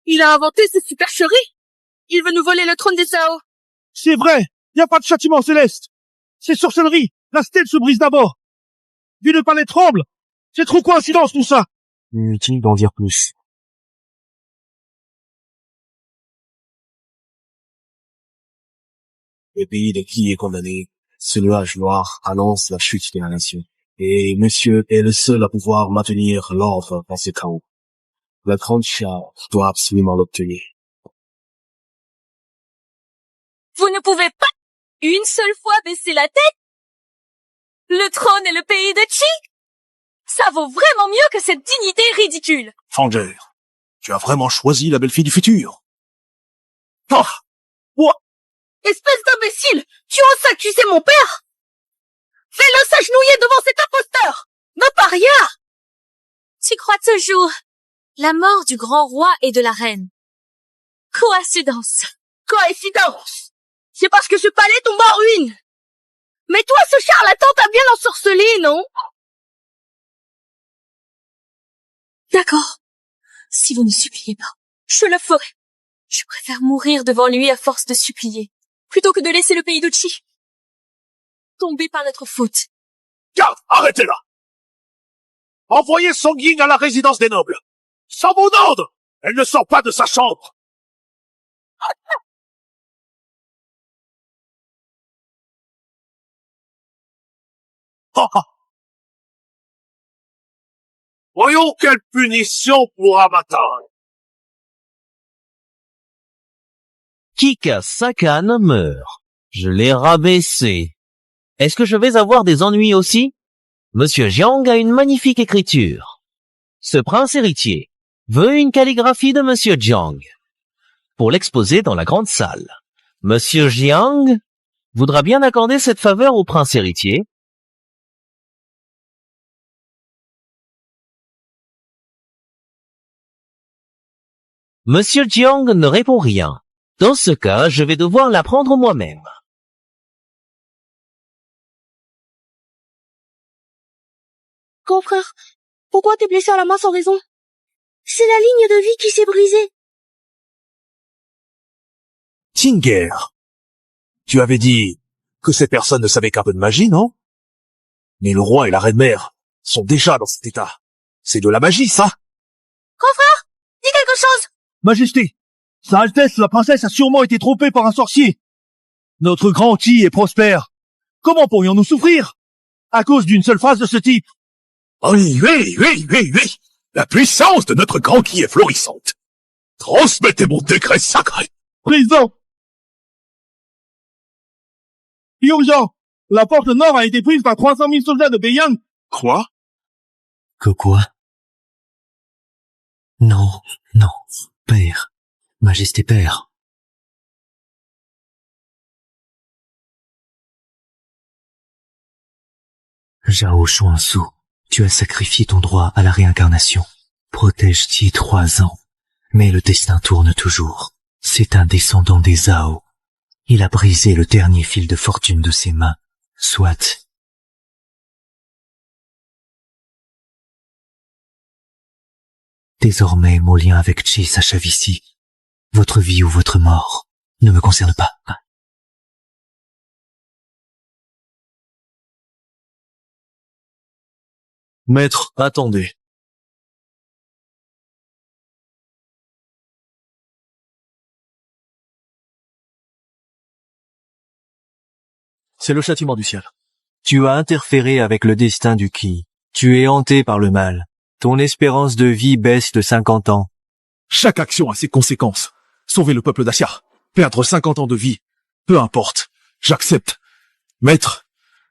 Il a inventé ces supercheries. Il veut nous voler le trône des Zhao. C'est vrai. Y a pas de châtiment céleste. C'est sorcellerie. La stèle se brise d'abord. Vu le palais tremble. C'est trop coïncidence tout ça. Inutile d'en dire plus. Le pays de Qi est condamné. Ce nuage noir annonce la chute de la nation. Et monsieur est le seul à pouvoir maintenir l'ordre dans ce chaos. La grande chia doit absolument l'obtenir. Vous ne pouvez pas une seule fois baisser la tête? Le trône et le pays de Qi? Ça vaut vraiment mieux que cette dignité ridicule. Fanger, tu as vraiment choisi la belle-fille du futur. Ah! Espèce d'imbécile! Tu oses accuser mon père? Fais-le s'agenouiller devant cet imposteur! Ne pas rien! Tu crois toujours la mort du grand roi et de la reine? Coïncidence. Coïncidence! C'est parce que ce palais tombe en ruine! Mais toi, ce charlatan t'a bien ensorcelé, non? D'accord. Si vous ne suppliez pas, je le ferai. Je préfère mourir devant lui à force de supplier, plutôt que de laisser le pays de Qi tomber par notre faute. Garde, arrêtez-la! Envoyez Song Ying à la résidence des nobles. Sans mon ordre, elle ne sort pas de sa chambre. Voyons quelle punition pourra m'attendre. Qui casse sa canne meurt. Je l'ai rabaissé. Est-ce que je vais avoir des ennuis aussi? Monsieur Jiang a une magnifique écriture. Ce prince héritier veut une calligraphie de Monsieur Jiang pour l'exposer dans la grande salle. Monsieur Jiang voudra bien accorder cette faveur au prince héritier. Monsieur Jiang ne répond rien. Dans ce cas, je vais devoir l'apprendre moi-même. Grand frère, pourquoi t'es blessé à la main sans raison? C'est la ligne de vie qui s'est brisée. Tinger, tu avais dit que ces personnes ne savaient qu'un peu de magie, non? Mais le roi et la reine-mère sont déjà dans cet état. C'est de la magie, ça. Grand frère, dis quelque chose. Majesté, Sa Altesse la princesse a sûrement été trompée par un sorcier. Notre grand Qi est prospère. Comment pourrions-nous souffrir à cause d'une seule phrase de ce type? Oui. La puissance de notre grand Qi est florissante. Transmettez mon décret sacré. Président! Urgent! La porte nord a été prise par 300 000 soldats de Beiyang. Quoi? Que quoi? Non, père. Majesté père. Zhao Xuansu, tu as sacrifié ton droit à la réincarnation. Protège Qi 3 ans. Mais le destin tourne toujours. C'est un descendant des Zhao. Il a brisé le dernier fil de fortune de ses mains. Soit. Désormais, mon lien avec Qi s'achève ici. Votre vie ou votre mort ne me concerne pas. Maître, attendez. C'est le châtiment du ciel. Tu as interféré avec le destin du Qi. Tu es hanté par le mal. Ton espérance de vie baisse de 50 ans. Chaque action a ses conséquences. Sauver le peuple d'Axia. Perdre 50 ans de vie. Peu importe. J'accepte. Maître,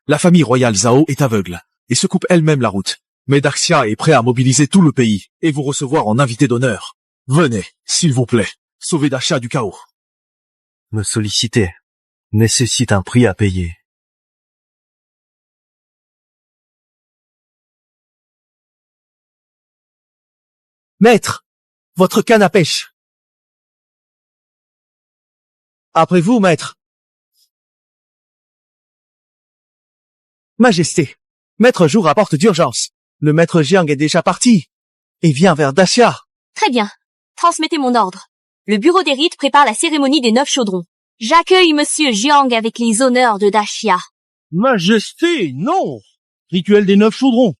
la famille royale Zhao est aveugle et se coupe elle-même la route. Mais Daxia est prêt à mobiliser tout le pays et vous recevoir en invité d'honneur. Venez, s'il vous plaît, sauver Daxia du chaos. Me solliciter nécessite un prix à payer. Maître, votre canne à pêche. Après vous, maître. Majesté, Maître Zhou rapporte d'urgence. Le maître Jiang est déjà parti et vient vers Daxia. Très bien. Transmettez mon ordre. Le bureau des rites prépare la cérémonie des 9 chaudrons. J'accueille Monsieur Jiang avec les honneurs de Daxia. Majesté, non. Rituel des 9 chaudrons.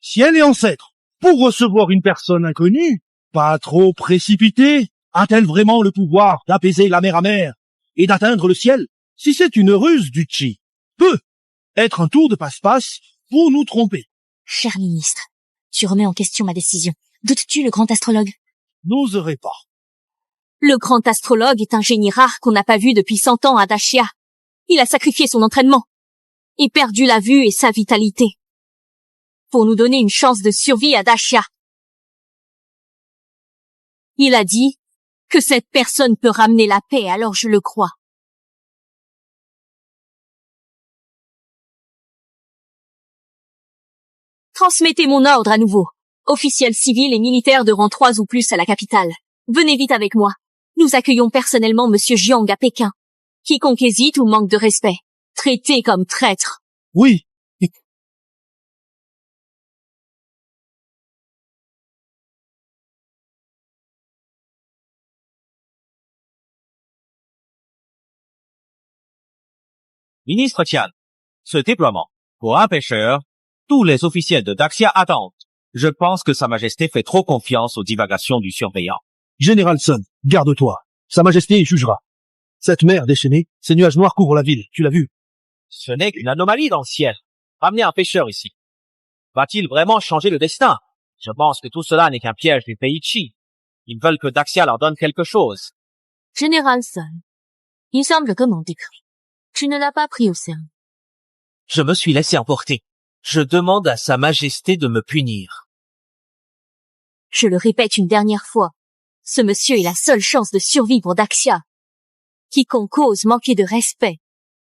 Ciel et ancêtres. Pour recevoir une personne inconnue, pas trop précipitée, a-t-elle vraiment le pouvoir d'apaiser la mer amère et d'atteindre le ciel? Si c'est une ruse du Qi, peut être un tour de passe-passe pour nous tromper. Cher ministre, tu remets en question ma décision. Doutes-tu le grand astrologue? N'oserais pas. Le grand astrologue est un génie rare qu'on n'a pas vu depuis 100 ans à Daxia. Il a sacrifié son entraînement et perdu la vue et sa vitalité pour nous donner une chance de survie à Daxia. Il a dit que cette personne peut ramener la paix, alors je le crois. Transmettez mon ordre à nouveau. Officiels civils et militaires de rang 3 ou plus à la capitale. Venez vite avec moi. Nous accueillons personnellement Monsieur Jiang à Pékin. Quiconque hésite ou manque de respect, traité comme traître. Oui, Ministre Tian, ce déploiement, pour un pêcheur, tous les officiels de Daxia attendent. Je pense que Sa Majesté fait trop confiance aux divagations du surveillant. Général Sun, garde-toi. Sa Majesté jugera. Cette mer déchaînée, ces nuages noirs couvrent la ville, tu l'as vu. Ce n'est qu'une anomalie dans le ciel. Ramener un pêcheur ici. Va-t-il vraiment changer le destin? Je pense que tout cela n'est qu'un piège du pays Chi. Ils veulent que Daxia leur donne quelque chose. Général Sun, il semble que mon décret. Tu ne l'as pas pris au sérieux. Je me suis laissé emporter. Je demande à Sa Majesté de me punir. Je le répète une dernière fois. Ce monsieur est la seule chance de survie pour Daxia. Quiconque ose manquer de respect,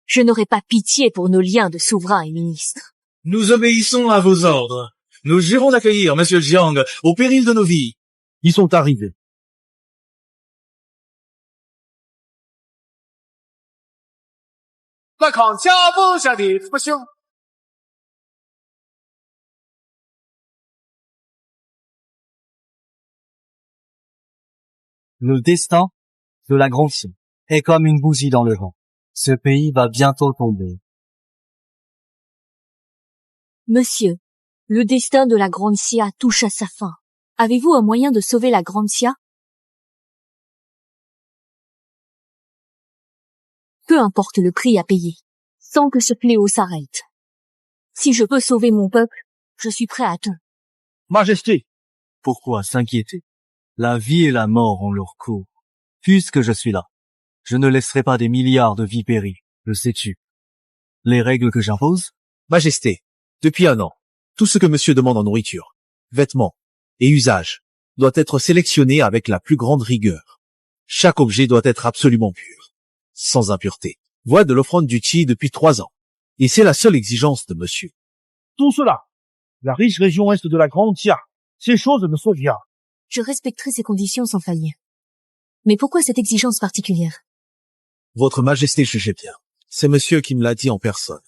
je n'aurai pas pitié pour nos liens de souverain et ministre. Nous obéissons à vos ordres. Nous jurons d'accueillir Monsieur Jiang au péril de nos vies. Ils sont arrivés. Le destin de la Grande Xia est comme une bougie dans le vent. Ce pays va bientôt tomber. Monsieur, le destin de la Grande Xia touche à sa fin. Avez-vous un moyen de sauver la Grande Xia? Peu importe le prix à payer, sans que ce fléau s'arrête. Si je peux sauver mon peuple, je suis prêt à tout. Majesté, Pourquoi s'inquiéter? La vie et la mort ont leur cours. Puisque je suis là, je ne laisserai pas des milliards de vies périr, le sais-tu. Les règles que j'impose? Majesté, depuis un an, tout ce que monsieur demande en nourriture, vêtements et usages doit être sélectionné avec la plus grande rigueur. Chaque objet doit être absolument pur, sans impureté. Voix de l'offrande du Qi depuis 3 ans. Et c'est la seule exigence de monsieur. tout cela, la riche région est de la Grande Xia, ces choses me sont bien. Je respecterai ces conditions sans faillir. Mais pourquoi cette exigence particulière? Votre Majesté jugez bien. C'est monsieur qui me l'a dit en personne.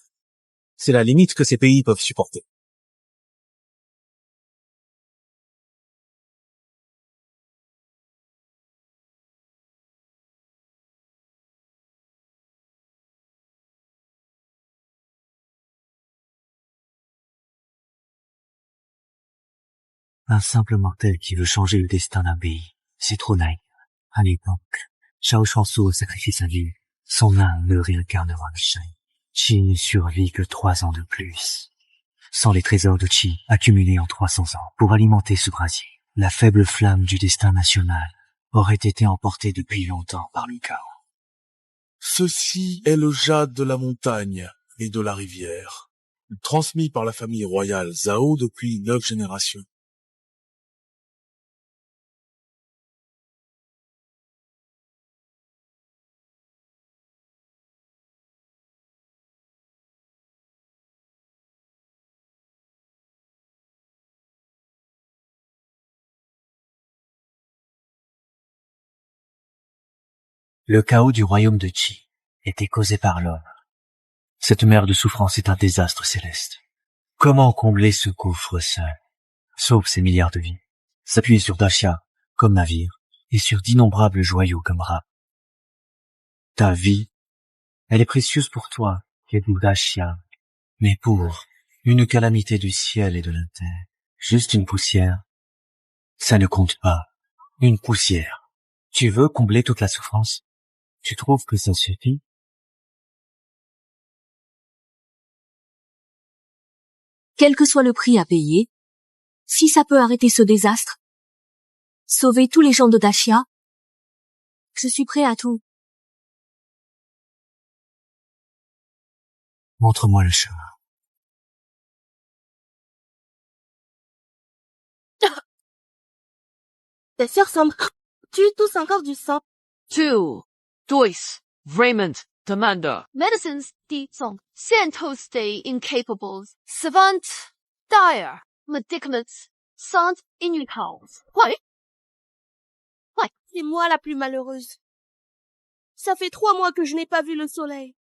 C'est la limite que ces pays peuvent supporter. Un simple mortel qui veut changer le destin d'un pays, c'est trop naïf. À l'époque, Shao Shuangsu a sacrifié sa vie. Son âme ne réincarnera jamais. Qi ne survit que 3 ans de plus. Sans les trésors de Qi accumulés en 300 ans pour alimenter ce brasier, la faible flamme du destin national aurait été emportée depuis longtemps par le chaos. Ceci est le jade de la montagne et de la rivière, transmis par la famille royale Zhao depuis 9 générations. Le chaos du royaume de Qi était causé par l'homme. Cette mer de souffrance est un désastre céleste. Comment combler ce gouffre seul? Sauf ces milliards de vies. S'appuyer sur Daxia comme navire et sur d'innombrables joyaux comme rats. Ta vie, elle est précieuse pour toi, Kedu Daxia. Mais pour une calamité du ciel et de la terre, juste une poussière, ça ne compte pas. Une poussière. Tu veux combler toute la souffrance? Tu trouves que ça suffit? Quel que soit le prix à payer, si ça peut arrêter ce désastre, sauver tous les gens de Daxia, je suis prêt à tout. Montre-moi le chemin. Tes sœurs semblent tuent tous encore du sang. Two, Joyce, Raymond, Commander. Medicines, Di Zong, Santo stay incapable. Savant, dire, medicaments, sont inutiles. What? C'est moi la plus malheureuse. Ça fait 3 mois que je n'ai pas vu le soleil.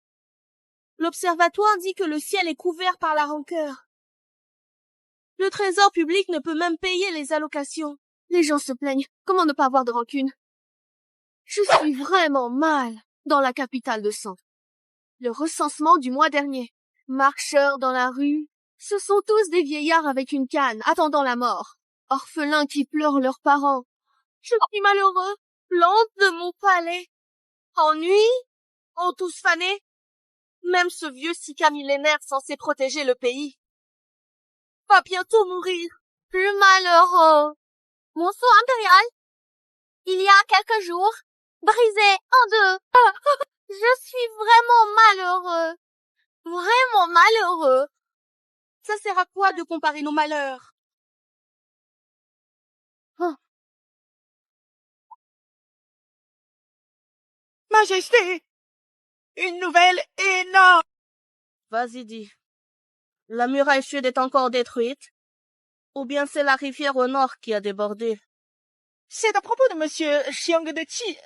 L'observatoire dit que le ciel est couvert par la rancœur. Le trésor public ne peut même payer les allocations. Les gens se plaignent. Comment ne pas avoir de rancune? Je suis vraiment mal dans la capitale de sang. Le recensement du mois dernier. Marcheurs dans la rue. Ce sont tous des vieillards avec une canne, attendant la mort. Orphelins qui pleurent leurs parents. Je suis malheureux. L'honte de mon palais. Ennui? Ont tous fané? Même ce vieux Sika millénaire censé protéger le pays va bientôt mourir. Plus malheureux. Mon sceau impérial, il y a quelques jours, brisé en deux. Je suis vraiment malheureux. Vraiment malheureux. Ça sert à quoi de comparer nos malheurs? Majesté! Une nouvelle énorme! Vas-y, dis. La muraille sud est encore détruite? Ou bien c'est la rivière au nord qui a débordé? C'est à propos de monsieur Xiang de Qi.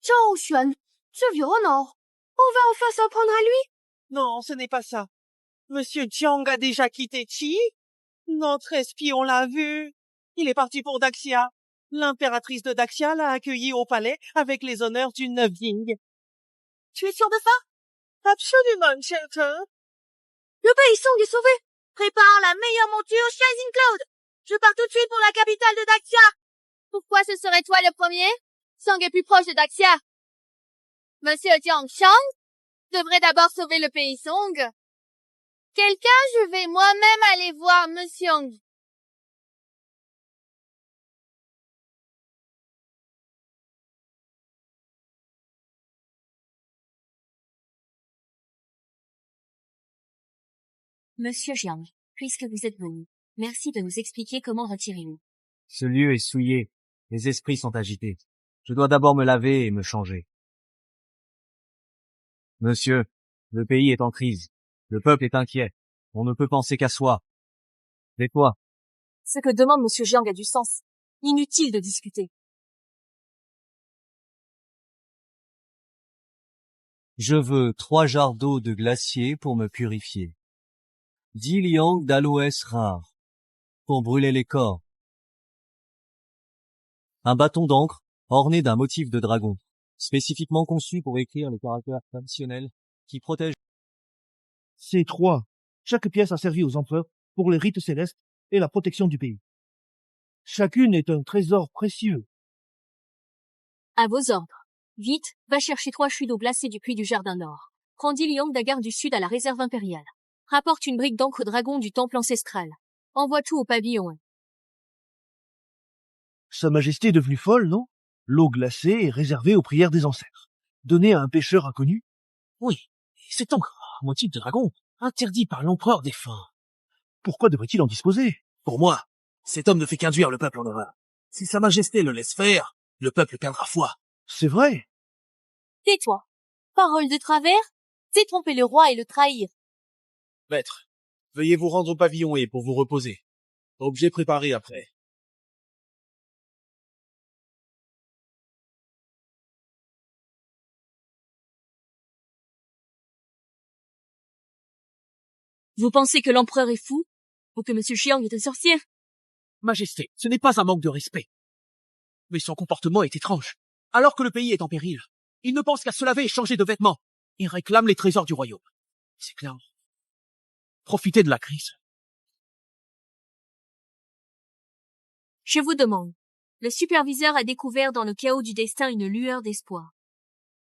Zhao Xuan, ce vieux renard. On va enfin s'en prendre à lui? Non, ce n'est pas ça. Monsieur Jiang a déjà quitté Qi. Notre espion l'a vu. Il est parti pour Daxia. L'impératrice de Daxia l'a accueilli au palais avec les honneurs d'une Ying. Tu es sûr de ça? Absolument, certain. Le pays Song est sauvé. Prépare la meilleure monture Shining Cloud. Je pars tout de suite pour la capitale de Daxia. Pourquoi ce serait toi le premier? Song est plus proche de Daxia. Monsieur Jiang Shang devrait d'abord sauver le pays Song. Je vais moi-même aller voir Monsieur Song. Monsieur Jiang, puisque vous êtes venu, merci de nous expliquer comment retirer-nous. Ce lieu est souillé. Les esprits sont agités. Je dois d'abord me laver et me changer. Monsieur, le pays est en crise. Le peuple est inquiet. On ne peut penser qu'à soi. Et toi? Ce que demande Monsieur Jiang a du sens. Inutile de discuter. Je veux 3 jarres d'eau de glacier pour me purifier. 10 liangs d'aloès rares pour brûler les corps. Un bâton d'encre orné d'un motif de dragon, spécifiquement conçu pour écrire les caractères traditionnels qui protègent. Ces 3. Chaque pièce a servi aux empereurs pour les rites célestes et la protection du pays. Chacune est un trésor précieux. À vos ordres. Vite, va chercher 3 chutes d'eau glacée du puits du Jardin Nord. Prends 10 liangs d'agar du Sud à la réserve impériale. Rapporte une brique d'encre dragon du temple ancestral. Envoie tout au pavillon 1. Sa Majesté est devenue folle, non? L'eau glacée est réservée aux prières des ancêtres. Donnée à un pêcheur inconnu? Oui, cet encre, motif de dragon, interdit par l'empereur défunt. Pourquoi devrait-il en disposer? Pour moi, cet homme ne fait qu'induire le peuple en erreur. Si Sa Majesté le laisse faire, le peuple perdra foi. C'est vrai. Tais-toi. Parole de travers? C'est tromper le roi et le trahir. Maître, veuillez vous rendre au pavillon et pour vous reposer. Objet préparé après. Vous pensez que l'empereur est fou? Ou que Monsieur Jiang est un sorcier? Majesté, ce n'est pas un manque de respect. Mais son comportement est étrange. Alors que le pays est en péril, il ne pense qu'à se laver et changer de vêtements. Il réclame les trésors du royaume. C'est clair. Profitez de la crise. Je vous demande. Le superviseur a découvert dans le chaos du destin une lueur d'espoir.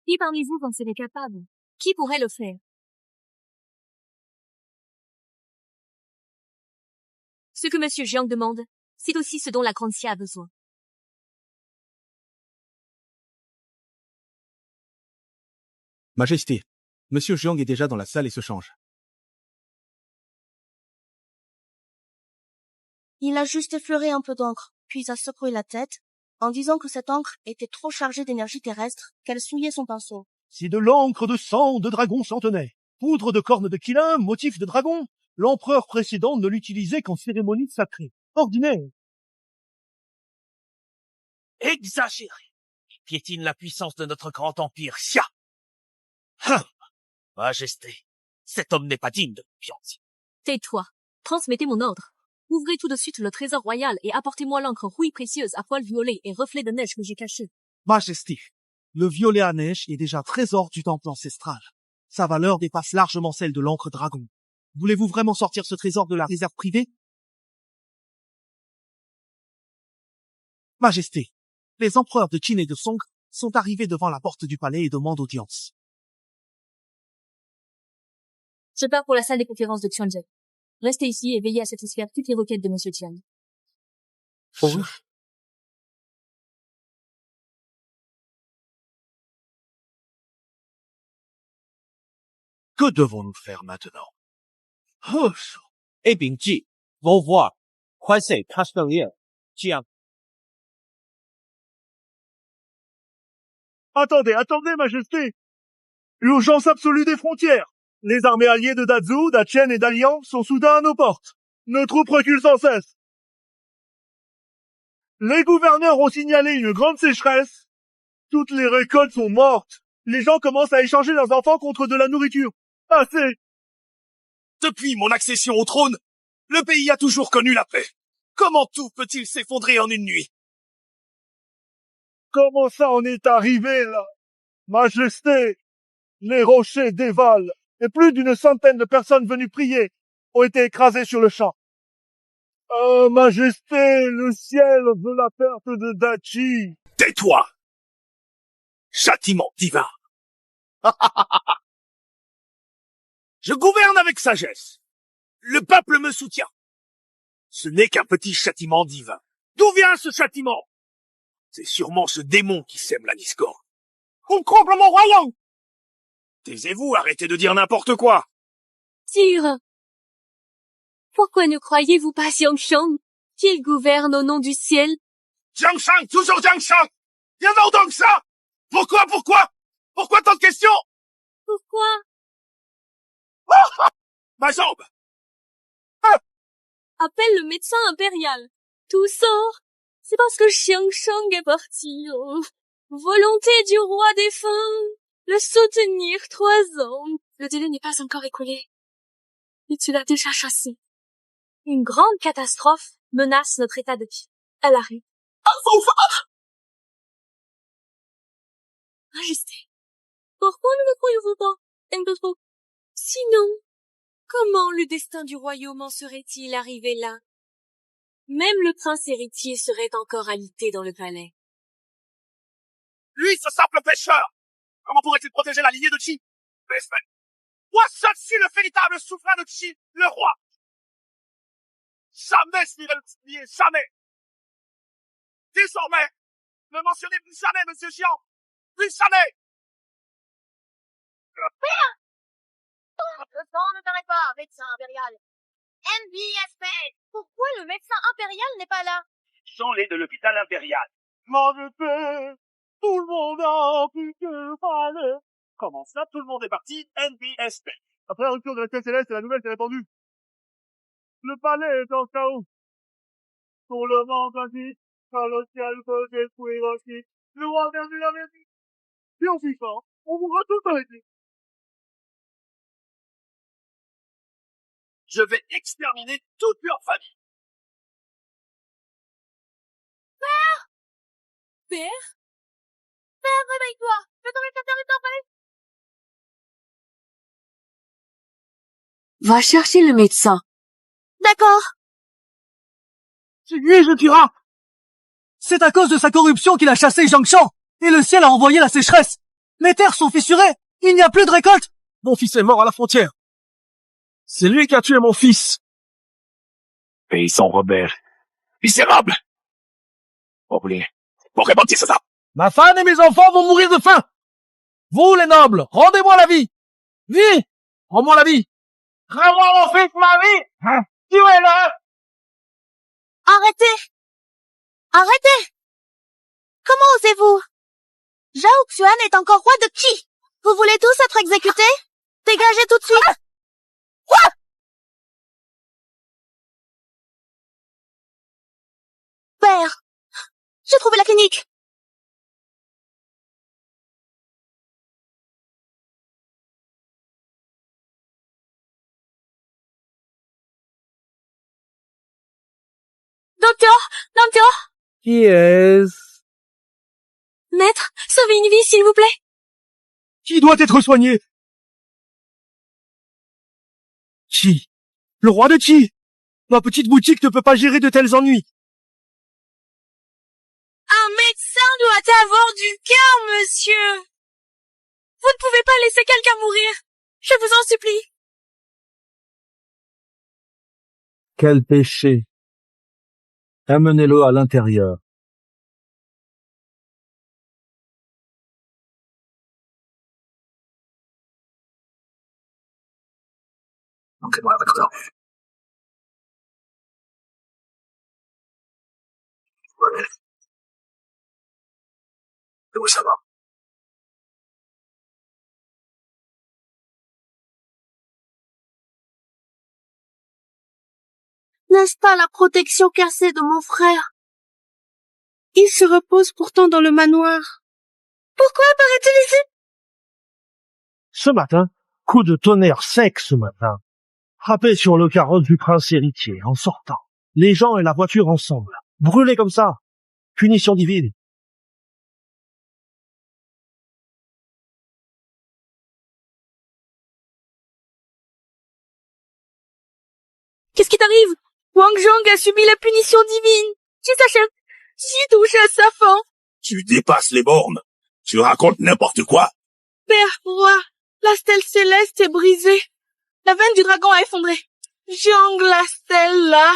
Qui parmi vous en serait capable? Qui pourrait le faire? Ce que Monsieur Jiang demande, c'est aussi ce dont la Grande Xia a besoin. Majesté, Monsieur Jiang est déjà dans la salle et se change. Il a juste effleuré un peu d'encre, puis a secoué la tête, en disant que cette encre était trop chargée d'énergie terrestre, qu'elle souillait son pinceau. Si de l'encre de sang de dragon s'en tenait, poudre de cornes de quilin, motif de dragon, l'empereur précédent ne l'utilisait qu'en cérémonie sacrée, ordinaire. Exagéré. Il piétine la puissance de notre grand empire Xia. Majesté, cet homme n'est pas digne de confiance. Tais-toi. Transmettez mon ordre. Ouvrez tout de suite le trésor royal et apportez-moi l'encre rouille précieuse à poils violets et reflets de neige que j'ai caché. Majesté, le violet à neige est déjà trésor du temple ancestral. Sa valeur dépasse largement celle de l'encre dragon. Voulez-vous vraiment sortir ce trésor de la réserve privée? Majesté, les empereurs de Qin et de Song sont arrivés devant la porte du palais et demandent audience. Je pars pour la salle des conférences de Xianzhou. Restez ici et veillez à satisfaire toutes les requêtes de Monsieur Tian. Que devons-nous faire maintenant? Oh, 哎，秉记，au revoir，快些，Castellier，这样。 Attendez, Majesté. Urgence absolue des frontières. Les armées alliées de Dazhou, d'Achen et d'Alian sont soudain à nos portes. Nos troupes reculent sans cesse. Les gouverneurs ont signalé une grande sécheresse. Toutes les récoltes sont mortes. Les gens commencent à échanger leurs enfants contre de la nourriture. Assez! Depuis mon accession au trône, le pays a toujours connu la paix. Comment tout peut-il s'effondrer en une nuit? Comment ça en est arrivé là? Majesté, les rochers dévalent et plus d'une centaine de personnes venues prier ont été écrasées sur le champ. Majesté, le ciel veut la perte de Dachi. Tais-toi! Châtiment divin. Je gouverne avec sagesse. Le peuple me soutient. Ce n'est qu'un petit châtiment divin. D'où vient ce châtiment? C'est sûrement ce démon qui sème la discorde. On comble mon royaume! Taisez-vous, arrêtez de dire n'importe quoi! Sire, pourquoi ne croyez-vous pas Xiangshang, qu'il gouverne au nom du ciel? Jiangshang, toujours Jiangshang! Viens donc ça! Pourquoi? Pourquoi tant de questions? Pourquoi? Ma jambe! Appelle le médecin impérial. Tout sort. C'est parce que Xiangshang est parti. Oh. Volonté du roi défunt. Le soutenir 3 ans. Le délai n'est pas encore écoulé. Et tu l'as déjà chassé. Une grande catastrophe menace notre état de vie. Elle arrive. Majesté, pourquoi ne me croyez-vous pas? Un peu trop. Sinon, comment le destin du royaume en serait-il arrivé là? Même le prince héritier serait encore alité dans le palais. Lui, ce simple pêcheur! Comment pourrait-il protéger la lignée de Qi? Moi seul suis le véritable souverain de Qi, le roi! Jamais je n'irai le soutenir, jamais! Désormais, ne mentionnez plus jamais Monsieur Xiang! Plus jamais! Le sang ne t'arrête pas, médecin impérial. NBSP, pourquoi le médecin impérial n'est pas là? Chant-les de l'hôpital impérial. Majesté, tout le monde a piqué le palais. Comment ça, tout le monde est parti? NBSP. Après la rupture de la Terre céleste, la nouvelle s'est répandue. Le palais est en chaos. Sur le monde ainsi, quand le ciel peut détruire aussi, le roi a perdu la vérité. Et en fit fort, on voudra tout arrêter. Je vais exterminer toute leur famille. Père! Père? Père, réveille-toi! Le communicateur est en palais! Va chercher le médecin. D'accord. C'est lui le tyran! C'est à cause de sa corruption qu'il a chassé Jiangshang, et le ciel a envoyé la sécheresse. Les terres sont fissurées, il n'y a plus de récolte. Mon fils est mort à la frontière. C'est lui qui a tué mon fils. Paysan rebelle. Misérable! Oubliez. Pour remonter ça. Ma femme et mes enfants vont mourir de faim. Vous, les nobles, rendez-moi la vie. Vie! Rends-moi la vie. Rends-moi mon fils, ma vie! Hein? Tuez-le! Arrêtez! Arrêtez! Comment osez-vous? Zhao Xuan est encore roi de Qi. Vous voulez tous être exécutés? Dégagez tout de suite! Quoi? Père, j'ai trouvé la clinique. Docteur! Qui est-ce? Maître, sauvez une vie, s'il vous plaît. Qui doit être soigné? Qui? Le roi de Qi? Ma petite boutique ne peut pas gérer de tels ennuis. Un médecin doit avoir du cœur, monsieur. Vous ne pouvez pas laisser quelqu'un mourir. Je vous en supplie. Quel péché. Amenez-le à l'intérieur. Oui, ça va. N'est-ce pas la protection cassée de mon frère? Il se repose pourtant dans le manoir. Pourquoi apparaît-il ici? Ce matin, coup de tonnerre sec ce matin. Frappé sur le carrosse du prince héritier en sortant. Les gens et la voiture ensemble. Brûlés comme ça. Punition divine. Qu'est-ce qui t'arrive? Wang Zhong a subi la punition divine. Qui s'achève? J'y touche à sa fin. Tu dépasses les bornes. Tu racontes n'importe quoi. Père, roi, la stèle céleste est brisée. La veine du dragon a effondré. Zhong, la stèle là.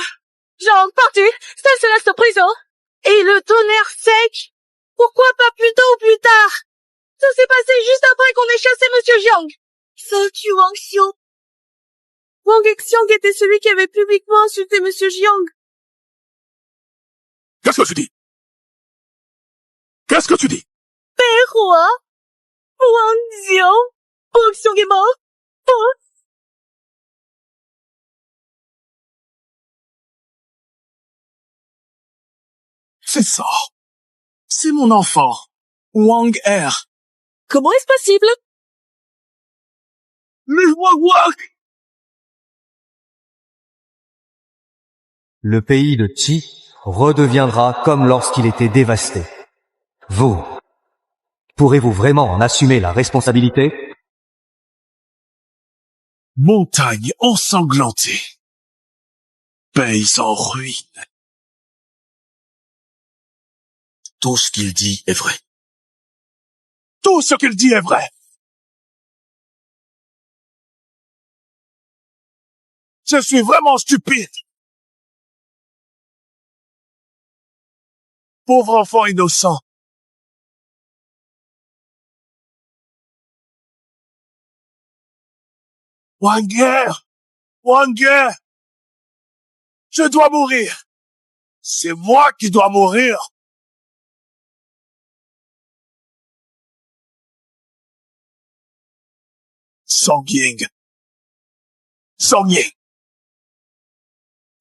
Zhong, pars-tu? Stèle céleste prison. Et le tonnerre sec. Pourquoi pas plus tôt ou plus tard? Ça s'est passé juste après qu'on ait chassé Monsieur Jiang. Seul tue Wang Xiu. Wang Xiang était celui qui avait publiquement insulté Monsieur Jiang. Qu'est-ce que tu dis? Qu'est-ce que tu dis? Père roi, Wang Xiang, Wang Xiang est mort. Oh. C'est ça. C'est mon enfant, Wang Er. Comment est-ce possible? Laisse-moi voir. Le pays de Qi redeviendra comme lorsqu'il était dévasté. Vous, pourrez-vous vraiment en assumer la responsabilité? Montagne ensanglantée. Pays en ruine. Tout ce qu'il dit est vrai. Tout ce qu'il dit est vrai. Je suis vraiment stupide. Pauvre enfant innocent. Wang Er! Wang Er! Je dois mourir. C'est moi qui dois mourir. Song Ying. Song Ying.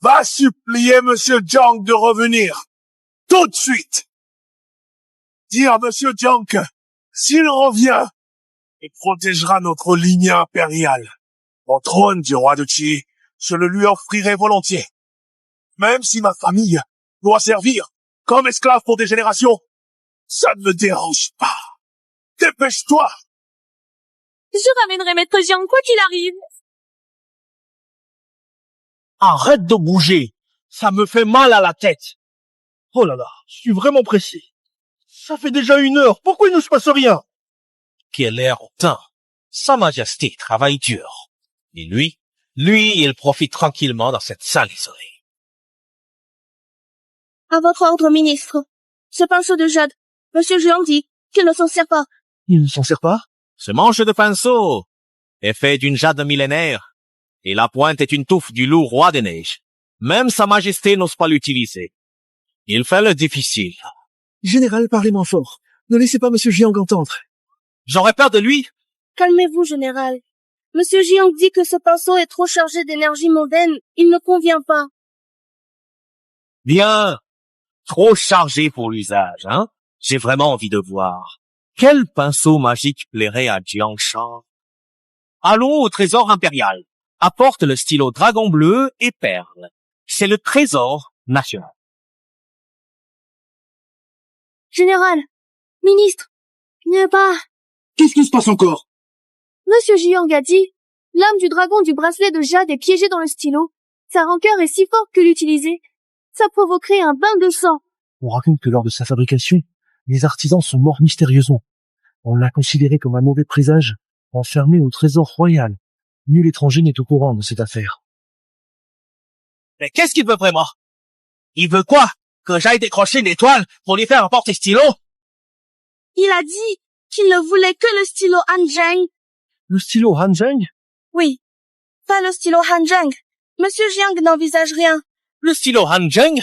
Va supplier Monsieur Jiang de revenir. Tout de suite. Dis à Monsieur Jiang que, s'il revient, il protégera notre lignée impériale. Mon trône du roi de Qi, je le lui offrirai volontiers. Même si ma famille doit servir comme esclave pour des générations, ça ne me dérange pas. Dépêche-toi. Je ramènerai Maître Jiang quoi qu'il arrive. Arrête de bouger. Ça me fait mal à la tête. Oh là là, je suis vraiment pressé. Ça fait déjà 1 heure. Pourquoi il ne se passe rien? Quel air hautain. Sa Majesté travaille dur. Et lui, il profite tranquillement dans cette salle isolée. À votre ordre, ministre. Ce pinceau de jade, Monsieur Jiang dit qu'il ne s'en sert pas. Il ne s'en sert pas? Ce manche de pinceau est fait d'une jade millénaire, et la pointe est une touffe du loup roi des neiges. Même Sa Majesté n'ose pas l'utiliser. Il fait le difficile. Général, parlez moins fort. Ne laissez pas Monsieur Jiang entendre. J'aurais peur de lui. Calmez-vous, général. Monsieur Jiang dit que ce pinceau est trop chargé d'énergie mondaine. Il ne convient pas. Bien. Trop chargé pour l'usage, hein? J'ai vraiment envie de voir. Quel pinceau magique plairait à Jiang Shan? Allons au trésor impérial. Apporte le stylo dragon bleu et perle. C'est le trésor national. Général, Ministre, il n'y a pas... Qu'est-ce qui se passe encore? Monsieur Jiang a dit, l'âme du dragon du bracelet de jade est piégée dans le stylo. Sa rancœur est si forte que l'utiliser, ça provoquerait un bain de sang. On raconte que lors de sa fabrication, les artisans sont morts mystérieusement. On l'a considéré comme un mauvais présage, enfermé au trésor royal. Nul étranger n'est au courant de cette affaire. Mais qu'est-ce qu'il veut vraiment? Il veut quoi? Que j'aille décrocher une étoile pour lui faire apporter stylo? Il a dit qu'il ne voulait que le stylo Hanzheng. Le stylo Hanzheng? Oui, pas le stylo Hanzheng. Monsieur Jiang n'envisage rien. Le stylo Hanzheng?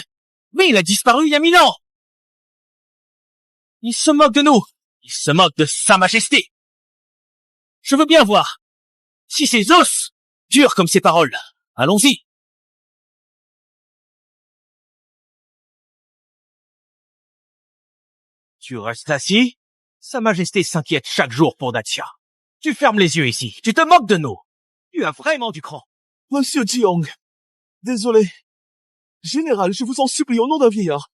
Mais il a disparu il y a 1000 ans! Il se moque de nous! Il se moque de Sa Majesté! Je veux bien voir. Si ses os, durs comme ses paroles, allons-y. Tu restes assis? Sa Majesté s'inquiète chaque jour pour Daxia. Tu fermes les yeux ici. Tu te moques de nous. Tu as vraiment du cran. Monsieur Jiang, désolé. Général, je vous en supplie au nom d'un vieillard.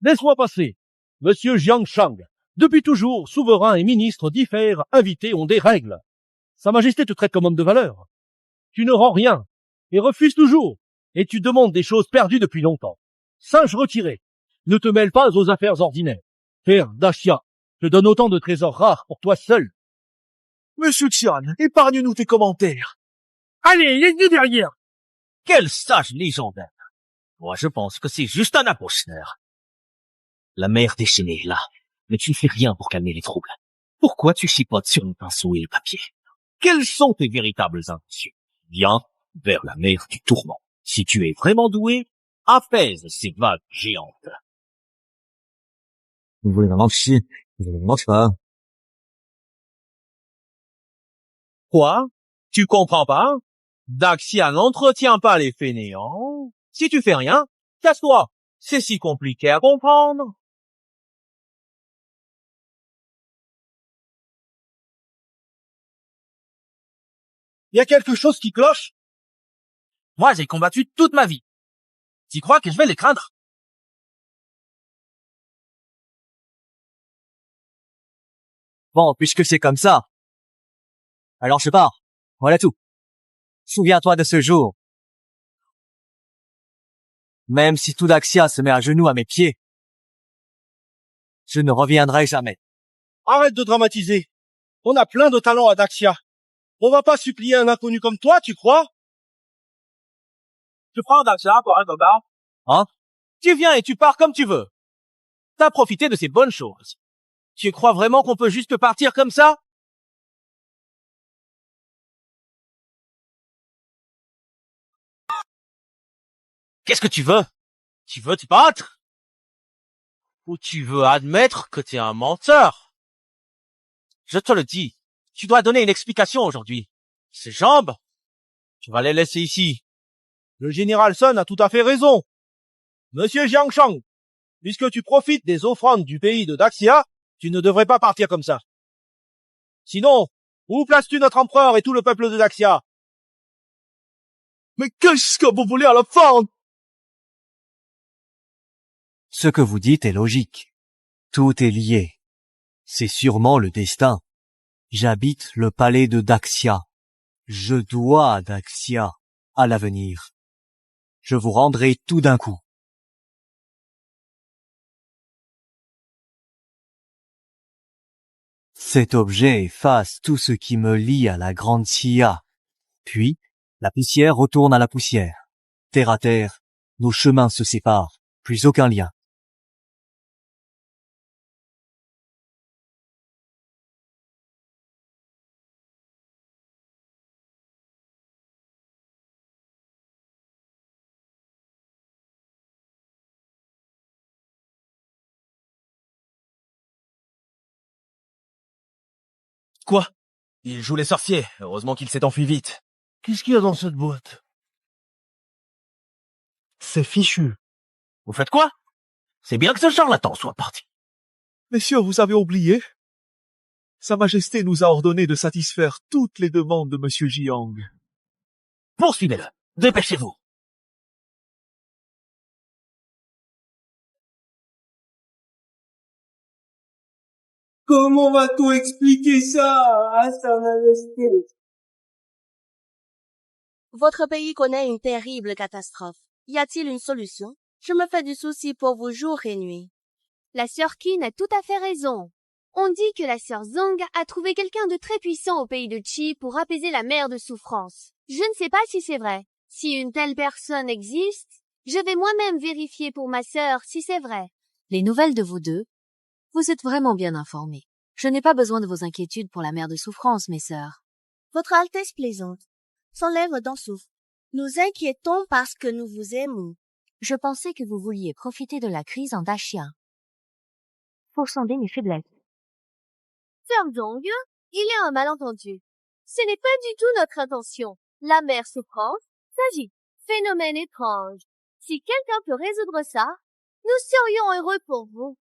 Laisse-moi passer. Monsieur Jiang Shang. Depuis toujours, souverains et ministres diffèrent, invités ont des règles. Sa Majesté te traite comme homme de valeur. Tu ne rends rien, et refuses toujours, et tu demandes des choses perdues depuis longtemps. Singe retiré, ne te mêle pas aux affaires ordinaires. Père Daxia, je donne autant de trésors rares pour toi seul. Monsieur Tian, épargne-nous tes commentaires. Allez, laisse-nous derrière. Quel sage légendaire. Moi, je pense que c'est juste un imposteur. La mère déchaînée est là, mais tu ne fais rien pour calmer les troubles. Pourquoi tu chipotes sur le pinceau et le papier? Quelles sont tes véritables intentions? Viens vers la mer du tourment. Si tu es vraiment doué, apaise ces vagues géantes. Vous voulez vraiment chier? Je ne mange pas. Quoi? Tu comprends pas? Daxia n'entretient pas les fainéants. Si tu fais rien, casse-toi. C'est si compliqué à comprendre. Il y a quelque chose qui cloche? Moi, j'ai combattu toute ma vie. Tu crois que je vais les craindre? Bon, puisque c'est comme ça, alors je pars. Voilà tout. Souviens-toi de ce jour. Même si tout Daxia se met à genoux à mes pieds, je ne reviendrai jamais. Arrête de dramatiser. On a plein de talents à Daxia. On va pas supplier un inconnu comme toi, tu crois? Tu prends Daxia pour un bobard? Hein? Tu viens et tu pars comme tu veux. T'as profité de ces bonnes choses. Tu crois vraiment qu'on peut juste partir comme ça? Qu'est-ce que tu veux? Tu veux te battre? Ou tu veux admettre que t'es un menteur? Je te le dis, tu dois donner une explication aujourd'hui. Ces jambes, tu vas les laisser ici. Le général Sun a tout à fait raison. Monsieur Jiang Shang, puisque tu profites des offrandes du pays de Daxia, tu ne devrais pas partir comme ça. Sinon, où places-tu notre empereur et tout le peuple de Daxia? Mais qu'est-ce que vous voulez à la fin? Ce que vous dites est logique. Tout est lié. C'est sûrement le destin. J'habite le palais de Daxia. Je dois à Daxia à l'avenir. Je vous rendrai tout d'un coup. Cet objet efface tout ce qui me lie à la grande Xia. Puis, la poussière retourne à la poussière. Terre à terre, nos chemins se séparent. Plus aucun lien. Quoi? Il joue les sorciers. Heureusement qu'il s'est enfui vite. Qu'est-ce qu'il y a dans cette boîte? C'est fichu. Vous faites quoi? C'est bien que ce charlatan soit parti. Messieurs, vous avez oublié? Sa Majesté nous a ordonné de satisfaire toutes les demandes de Monsieur Jiang. Poursuivez-le. Dépêchez-vous. Comment va-t-on expliquer ça à Sa Majesté? Votre pays connaît une terrible catastrophe. Y a-t-il une solution? Je me fais du souci pour vous jour et nuit. La sœur Qin a tout à fait raison. On dit que la sœur Zhang a trouvé quelqu'un de très puissant au pays de Qi pour apaiser la mer de souffrance. Je ne sais pas si c'est vrai. Si une telle personne existe, je vais moi-même vérifier pour ma sœur si c'est vrai. Les nouvelles de vous deux, vous êtes vraiment bien informés. Je n'ai pas besoin de vos inquiétudes pour la mer de souffrance, mes sœurs. Votre Altesse plaisante. Son lèvre d'en souffre. Nous inquiétons parce que nous vous aimons. Je pensais que vous vouliez profiter de la crise en Dacia pour sonder mes faiblesses. Sœur Zhang, il y a un malentendu. Ce n'est pas du tout notre intention. La mer souffrance s'agit phénomène étrange. Si quelqu'un peut résoudre ça, nous serions heureux pour vous.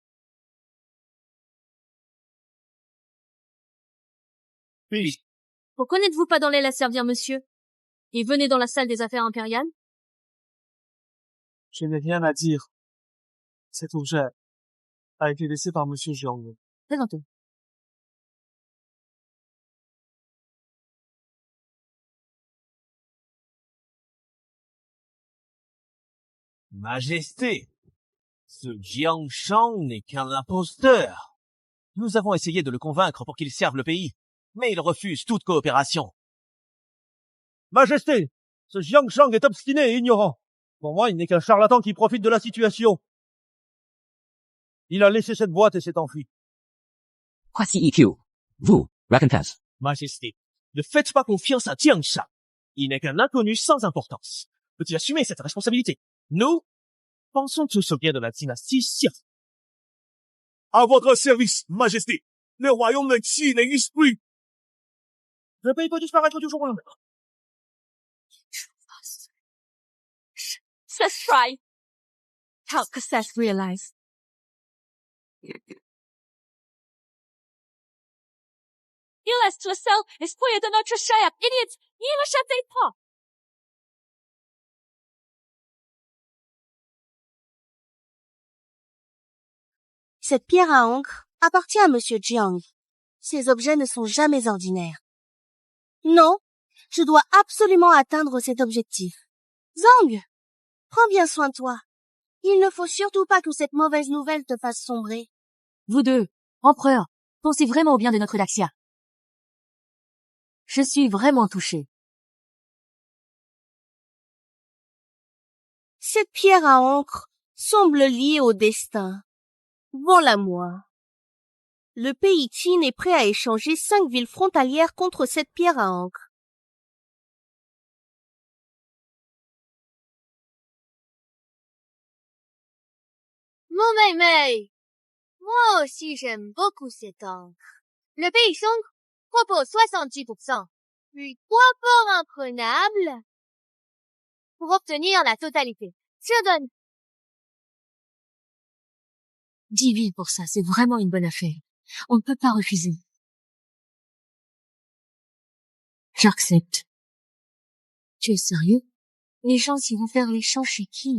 Oui. Pourquoi n'êtes-vous pas dans l'aile à servir, monsieur? Et venez dans la salle des affaires impériales? Je n'ai rien à dire. Cet objet a été laissé par Monsieur Jiang. Présentez. Majesté, ce Jiang Shang n'est qu'un imposteur. Nous avons essayé de le convaincre pour qu'il serve le pays, mais il refuse toute coopération. Majesté, ce Jiang Shang est obstiné et ignorant. Pour moi, il n'est qu'un charlatan qui profite de la situation. Il a laissé cette boîte et s'est enfui. Quasi EQ. Vous, Rakentas. Majesté, ne faites pas confiance à Jiang Shang. Il n'est qu'un inconnu sans importance. Peut-il assumer cette responsabilité? Nous pensons tous au bien de la dynastie Xia. À votre service, Majesté. Le royaume de Qi n'existe plus. Le pays peut disparaître du jour au lendemain. Let's try. Help Cassette realize. Il laisse le sel esprit de notre cher idiot. Il ne châtait pas. Cette pierre à encre appartient à Monsieur Jiang. Ces objets ne sont jamais ordinaires. Non, je dois absolument atteindre cet objectif. Zhang, prends bien soin de toi. Il ne faut surtout pas que cette mauvaise nouvelle te fasse sombrer. Vous deux, empereur, pensez vraiment au bien de notre Daxia. Je suis vraiment touchée. Cette pierre à encre semble liée au destin. Voilà-moi. Le pays Qin est prêt à échanger 5 villes frontalières contre cette pierre à encre. Mon Mei, moi aussi j'aime beaucoup cette encre. Le pays Shang propose 70%, puis 3 ports imprenables pour obtenir la totalité. Je donne 10 villes pour ça, c'est vraiment une bonne affaire. On ne peut pas refuser. J'accepte. Tu es sérieux? Les gens ils vont faire l'échange chez qui?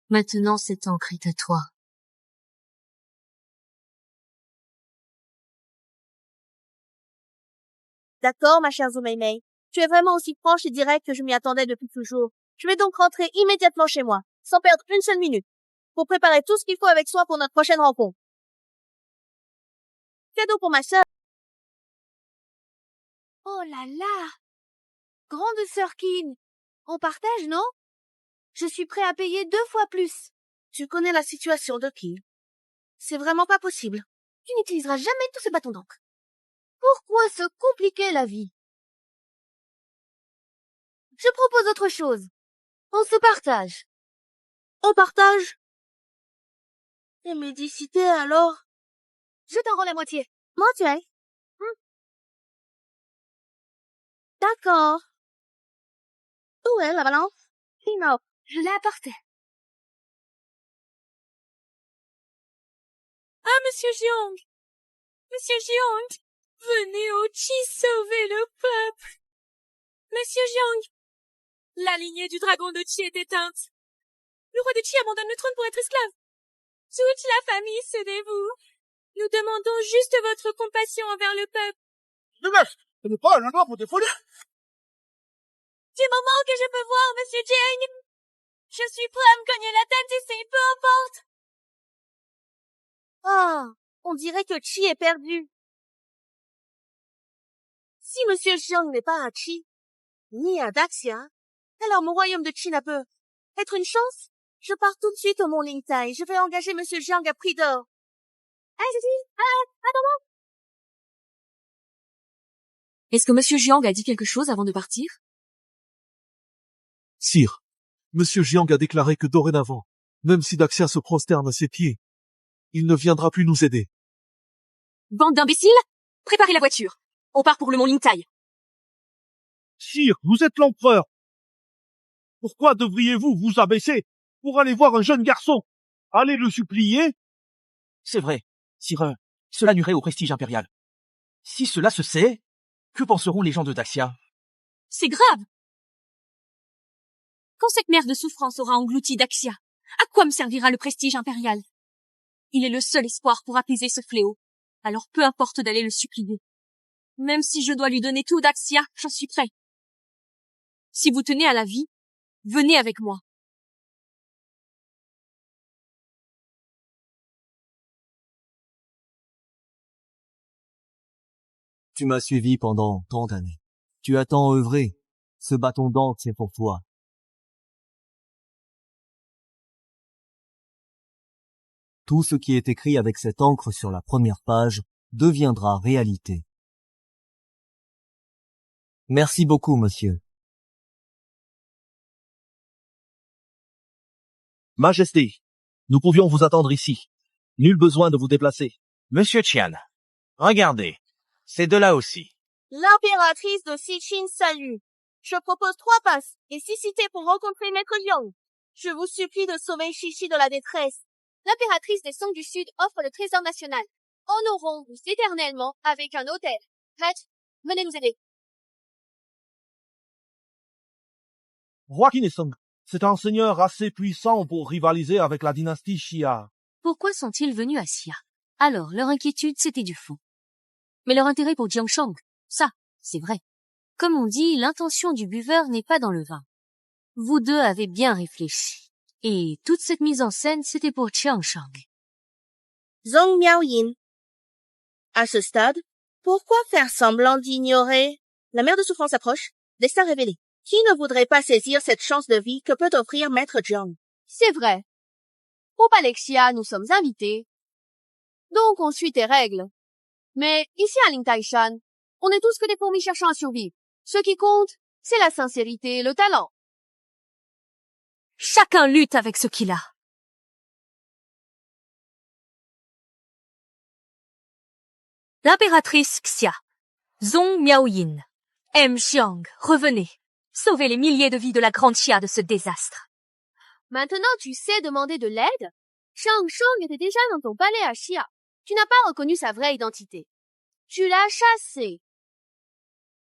Maintenant, cette encre est à toi. D'accord, ma chère Zhou Meimei. Tu es vraiment aussi franche et directe que je m'y attendais depuis toujours. Je vais donc rentrer immédiatement chez moi, sans perdre une seule minute, pour préparer tout ce qu'il faut avec soin pour notre prochaine rencontre. Cadeau pour ma sœur. Oh là là! Grande sœur Qin, on partage, non? Je suis prêt à payer 2 fois plus. Tu connais la situation de Qin. C'est vraiment pas possible. Tu n'utiliseras jamais tous ces bâtons d'encre. Pourquoi se compliquer la vie? Je propose autre chose. On se partage. On partage? Et médicité alors? Je t'en rends la moitié. Moitié? D'accord. Où est la balance? Non, je l'ai apportée. Ah, Monsieur Jiang! Monsieur Jiang! Venez au Qi sauver le peuple! Monsieur Jiang! La lignée du dragon de Qi est éteinte. Le roi de Qi abandonne le trône pour être esclave. Toute la famille se dévoue. Nous demandons juste votre compassion envers le peuple. Dégage! Ce n'est pas un endroit pour défoler! Du moment que je peux voir Monsieur Jiang, je suis prêt à me cogner la tête ici, peu importe. Ah, on dirait que Chi est perdu. Si Monsieur Jiang n'est pas à Chi, ni à Daxia, alors mon royaume de Chi n'a peut être une chance. Je pars tout de suite au Mont Lingtai. Je vais engager Monsieur Jiang à prix d'or. Attends-moi. Est-ce que Monsieur Jiang a dit quelque chose avant de partir? Sire, Monsieur Jiang a déclaré que dorénavant, même si Daxia se prosterne à ses pieds, il ne viendra plus nous aider. Bande d'imbéciles, préparez la voiture. On part pour le Mont Lingtai. Sire, vous êtes l'empereur. Pourquoi devriez-vous vous abaisser pour aller voir un jeune garçon? Allez le supplier. C'est vrai, sire, cela nuirait au prestige impérial. Si cela se sait, que penseront les gens de Daxia? C'est grave. Quand cette mer de souffrance aura englouti Daxia, à quoi me servira le prestige impérial? Il est le seul espoir pour apaiser ce fléau. Alors peu importe d'aller le supplier. Même si je dois lui donner tout Daxia, j'en suis prêt. Si vous tenez à la vie, venez avec moi. Tu m'as suivi pendant tant d'années. Tu as tant œuvré. Ce bâton d'encre, c'est pour toi. Tout ce qui est écrit avec cette encre sur la première page deviendra réalité. Merci beaucoup, monsieur. Majesté, nous pouvions vous attendre ici. Nul besoin de vous déplacer. Monsieur Tian, regardez, c'est de là aussi. L'impératrice de Sichin salue. Je propose 3 passes et 6 cités pour rencontrer Maître Jiang. Je vous supplie de sauver Chichi de la détresse. L'impératrice des Song du Sud offre le trésor national. Honorons-vous éternellement avec un hôtel. Prête, venez nous aider. Roi Kinesong, c'est un seigneur assez puissant pour rivaliser avec la dynastie Xia. Pourquoi sont-ils venus à Xia? Alors, leur inquiétude, c'était du faux. Mais leur intérêt pour Jiangshang, ça, c'est vrai. Comme on dit, l'intention du buveur n'est pas dans le vin. Vous deux avez bien réfléchi. Et toute cette mise en scène, c'était pour Jiangshang. Zhong Miaoyin. À ce stade, pourquoi faire semblant d'ignorer? La mer de souffrance approche, destin révélé. Qui ne voudrait pas saisir cette chance de vie que peut offrir Maître Jiang? C'est vrai. Au palais Xia, nous sommes invités. Donc on suit tes règles. Mais ici à Lingtaishan, on est tous que des fourmis cherchant à survivre. Ce qui compte, c'est la sincérité et le talent. Chacun lutte avec ce qu'il a. L'impératrice Xia, Zhong Miaoyin, M. Xiang, revenez. Sauvez les milliers de vies de la grande Xia de ce désastre. Maintenant tu sais demander de l'aide? Shang Shang était déjà dans ton palais à Xia. Tu n'as pas reconnu sa vraie identité. Tu l'as chassé.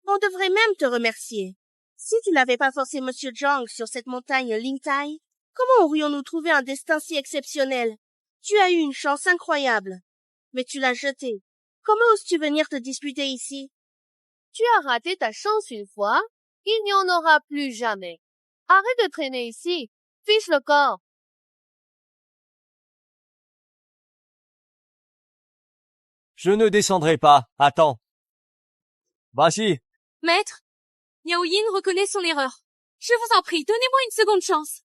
On devrait même te remercier. Si tu n'avais pas forcé Monsieur Jiang sur cette montagne Lingtai, comment aurions-nous trouvé un destin si exceptionnel? Tu as eu une chance incroyable. Mais tu l'as jeté. Comment oses-tu venir te disputer ici? Tu as raté ta chance une fois. Il n'y en aura plus jamais. Arrête de traîner ici. Fiche le corps. Je ne descendrai pas. Attends. Vas-y. Maître, Miaoyin reconnaît son erreur. Je vous en prie, donnez-moi une seconde chance.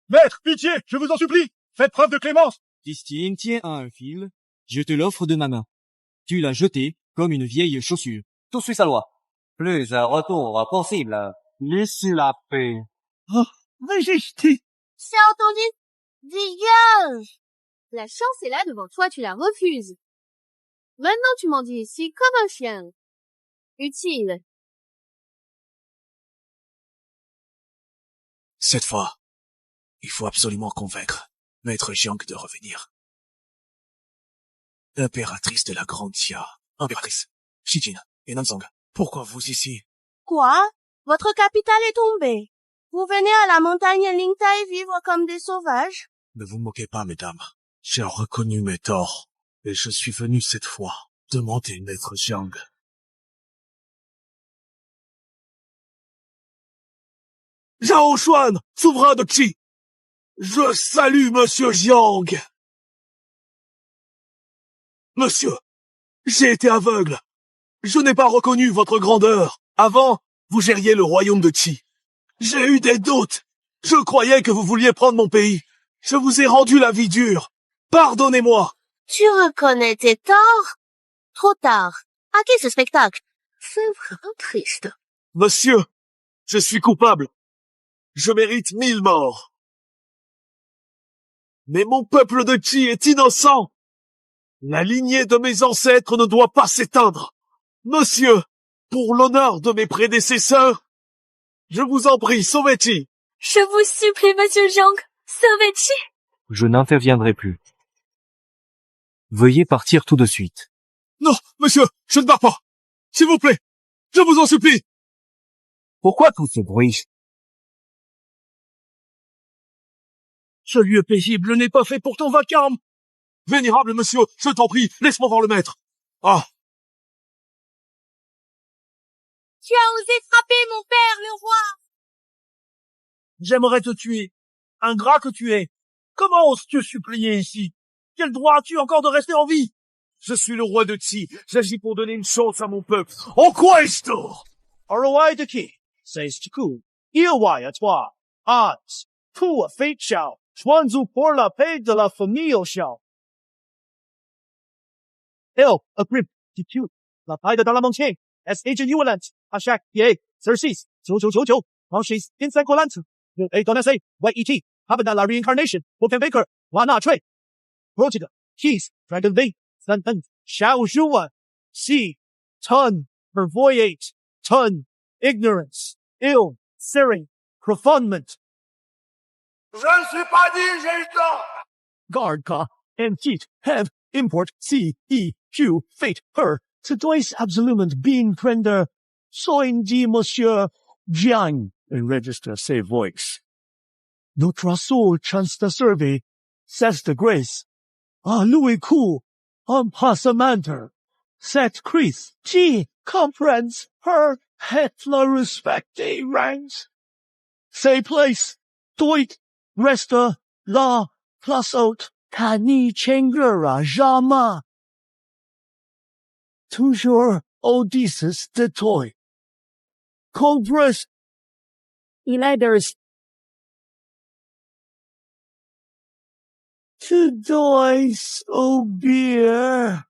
Maître, pitié, je vous en supplie, faites preuve de clémence. Christine tient à un fil. Je te l'offre de ma main. Tu l'as jeté comme une vieille chaussure. Tout suit sa loi. Plus un retour possible. Laissez la paix. Oh, Majesté. C'est entendu? Dégage! La chance est là devant toi, tu la refuses. Maintenant tu m'en dis ici comme un chien. Utile. Cette fois, il faut absolument convaincre Maître Jiang de revenir. L'impératrice de la Grande Xia. Impératrice. Shijin et Nanzang. Pourquoi vous ici? Quoi? Votre capitale est tombée. Vous venez à la montagne Lingtai vivre comme des sauvages? Ne vous moquez pas, mesdames. J'ai reconnu mes torts. Et je suis venu cette fois demander maître Jiang. Zhao Xuan, souverain de Qi. Je salue monsieur Jiang. Monsieur, j'ai été aveugle. Je n'ai pas reconnu votre grandeur. Avant, vous gériez le royaume de Qi. J'ai eu des doutes. Je croyais que vous vouliez prendre mon pays. Je vous ai rendu la vie dure. Pardonnez-moi. Tu reconnais tes torts? Trop tard. À qui ce spectacle? C'est vraiment triste. Monsieur, je suis coupable. Je mérite 1000 morts. Mais mon peuple de Qi est innocent. La lignée de mes ancêtres ne doit pas s'éteindre. Monsieur, pour l'honneur de mes prédécesseurs, je vous en prie, sauvez Qi. Je vous supplie, monsieur Jiang, sauvez Qi. Je n'interviendrai plus. Veuillez partir tout de suite. Non, monsieur, je ne pars pas. S'il vous plaît, je vous en supplie. Pourquoi tout ce bruit? Ce lieu paisible n'est pas fait pour ton vacarme. Vénérable monsieur, je t'en prie, laisse-moi voir le maître. Ah. Tu as osé frapper mon père, le roi. J'aimerais te tuer. Ingrat que tu es. Comment oses-tu supplier ici? Quel droit as-tu encore de rester en vie? Je suis le roi de Qi. J'agis pour donner une chance à mon peuple. En quoi est-ce tort? Le roi de Qi, c'est coup. Il y a toi. Ah, tout fait chao. Chuanzu pour la paix de la famille au chao. Agrip, TQ, la paix de la montagne. S.H. Yuland, Ashak, P.A., Circes, 9999, Franchise, Insect Volant, A. Donesse, Y.E.T., Habana la Reincarnation, Wolfgang Baker, Wana Trey, Project, Keys, Dragon V, Sun, Xiao Zhua, C, Ton, Pervoyate, Ton, Ignorance, Ill, Searing, Profundment. Je ne suis pas dit, j'ai le temps. Guard, Ka, and Heat, Have, Import, C, E, Q, Fate, Her, Todois Absolument Being Prender, Soin dit Monsieur Jiang, enregistre ses voix. Notre soul chance de survey, cesse de grace. Ah, Louis Coup, passamenter. Cette crise, qui comprends her, het la respecte rangs. Say place, doit, resta, la, plus haute, tani chengera jamais. Toujours Odysseus de toy. Cobras. Ladders. To dice, oh beer.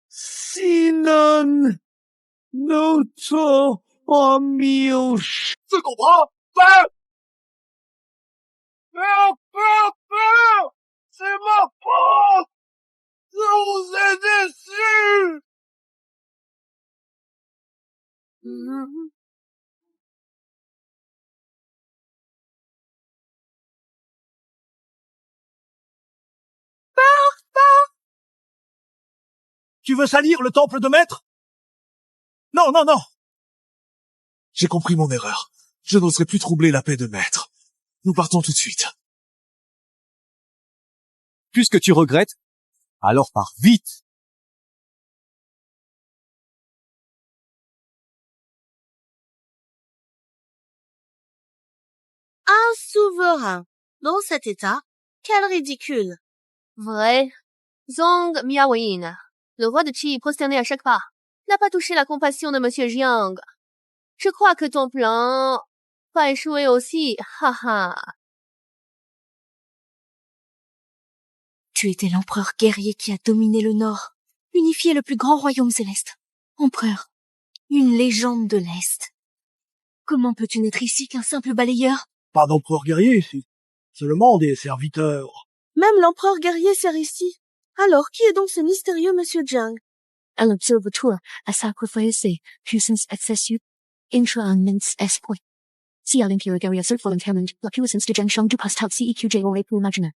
Sinon. Noto. Amioche. Tu comprends? Peur! Peur! C'est ma faute! Je vous ai déçu! Tu veux salir le temple de maître? Non. J'ai compris mon erreur. Je n'oserai plus troubler la paix de maître. Nous partons tout de suite. Puisque tu regrettes, alors pars vite. Un souverain. Dans cet état, quel ridicule. Vrai. Zhong Miaoyin, le roi de Qi prosterné à chaque pas, n'a pas touché la compassion de monsieur Jiang. Je crois que ton plan va échouer aussi, haha. Tu étais l'empereur guerrier qui a dominé le Nord, unifié le plus grand royaume céleste. Empereur, une légende de l'Est. Comment peux-tu n'être ici qu'un simple balayeur? Pas d'empereur guerrier ici. Seulement des serviteurs. Même l'empereur guerrier sert ici. Alors, qui est donc ce mystérieux monsieur Jiang? Un observateur a sacrifié puissance excessive, intra-immense esprit. Si à l'empire guerrier seul volontairement, la puissance de Jiang du pastel CEQJ aurait pu imaginer.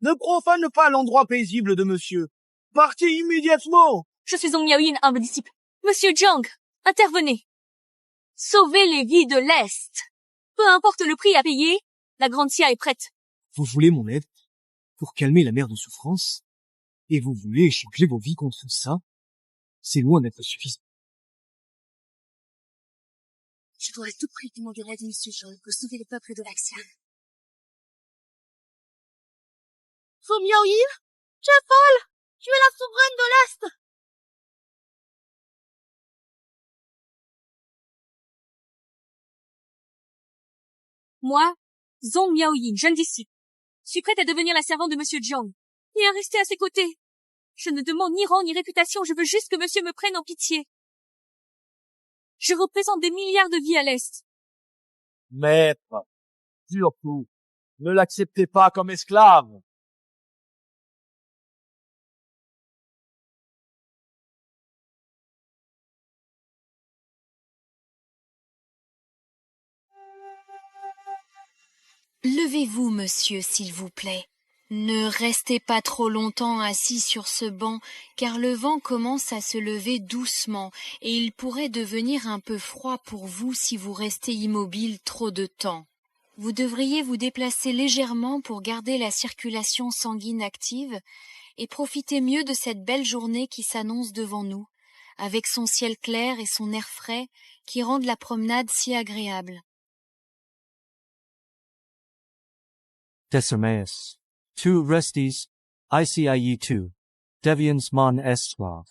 Ne profane pas l'endroit paisible de monsieur. Partez immédiatement. Je suis Zhong Miaoyin, humble disciple. Monsieur Jiang, intervenez. Sauvez les vies de l'Est. Peu importe le prix à payer, la grande Xia est prête. Vous voulez mon aide pour calmer la mer de souffrance? Et vous voulez échanger vos vies contre ça? C'est loin d'être suffisant. Je dois à tout prix demander l'aide de Monsieur John pour sauver le peuple de l'Axian. Fu Miaoyin, tu es folle! Tu es la souveraine de l'Est! Moi, Zhong Miaoyin, jeune disciple, suis prête à devenir la servante de Monsieur Jiang et à rester à ses côtés. Je ne demande ni rang ni réputation, je veux juste que Monsieur me prenne en pitié. Je représente des milliards de vies à l'Est. Maître, surtout, ne l'acceptez pas comme esclave. Levez-vous, monsieur, s'il vous plaît. Ne restez pas trop longtemps assis sur ce banc, car le vent commence à se lever doucement, et il pourrait devenir un peu froid pour vous si vous restez immobile trop de temps. Vous devriez vous déplacer légèrement pour garder la circulation sanguine active, et profiter mieux de cette belle journée qui s'annonce devant nous, avec son ciel clair et son air frais, qui rendent la promenade si agréable. Decimaeus. Two restis, ICIE2, Devians mon Estrav.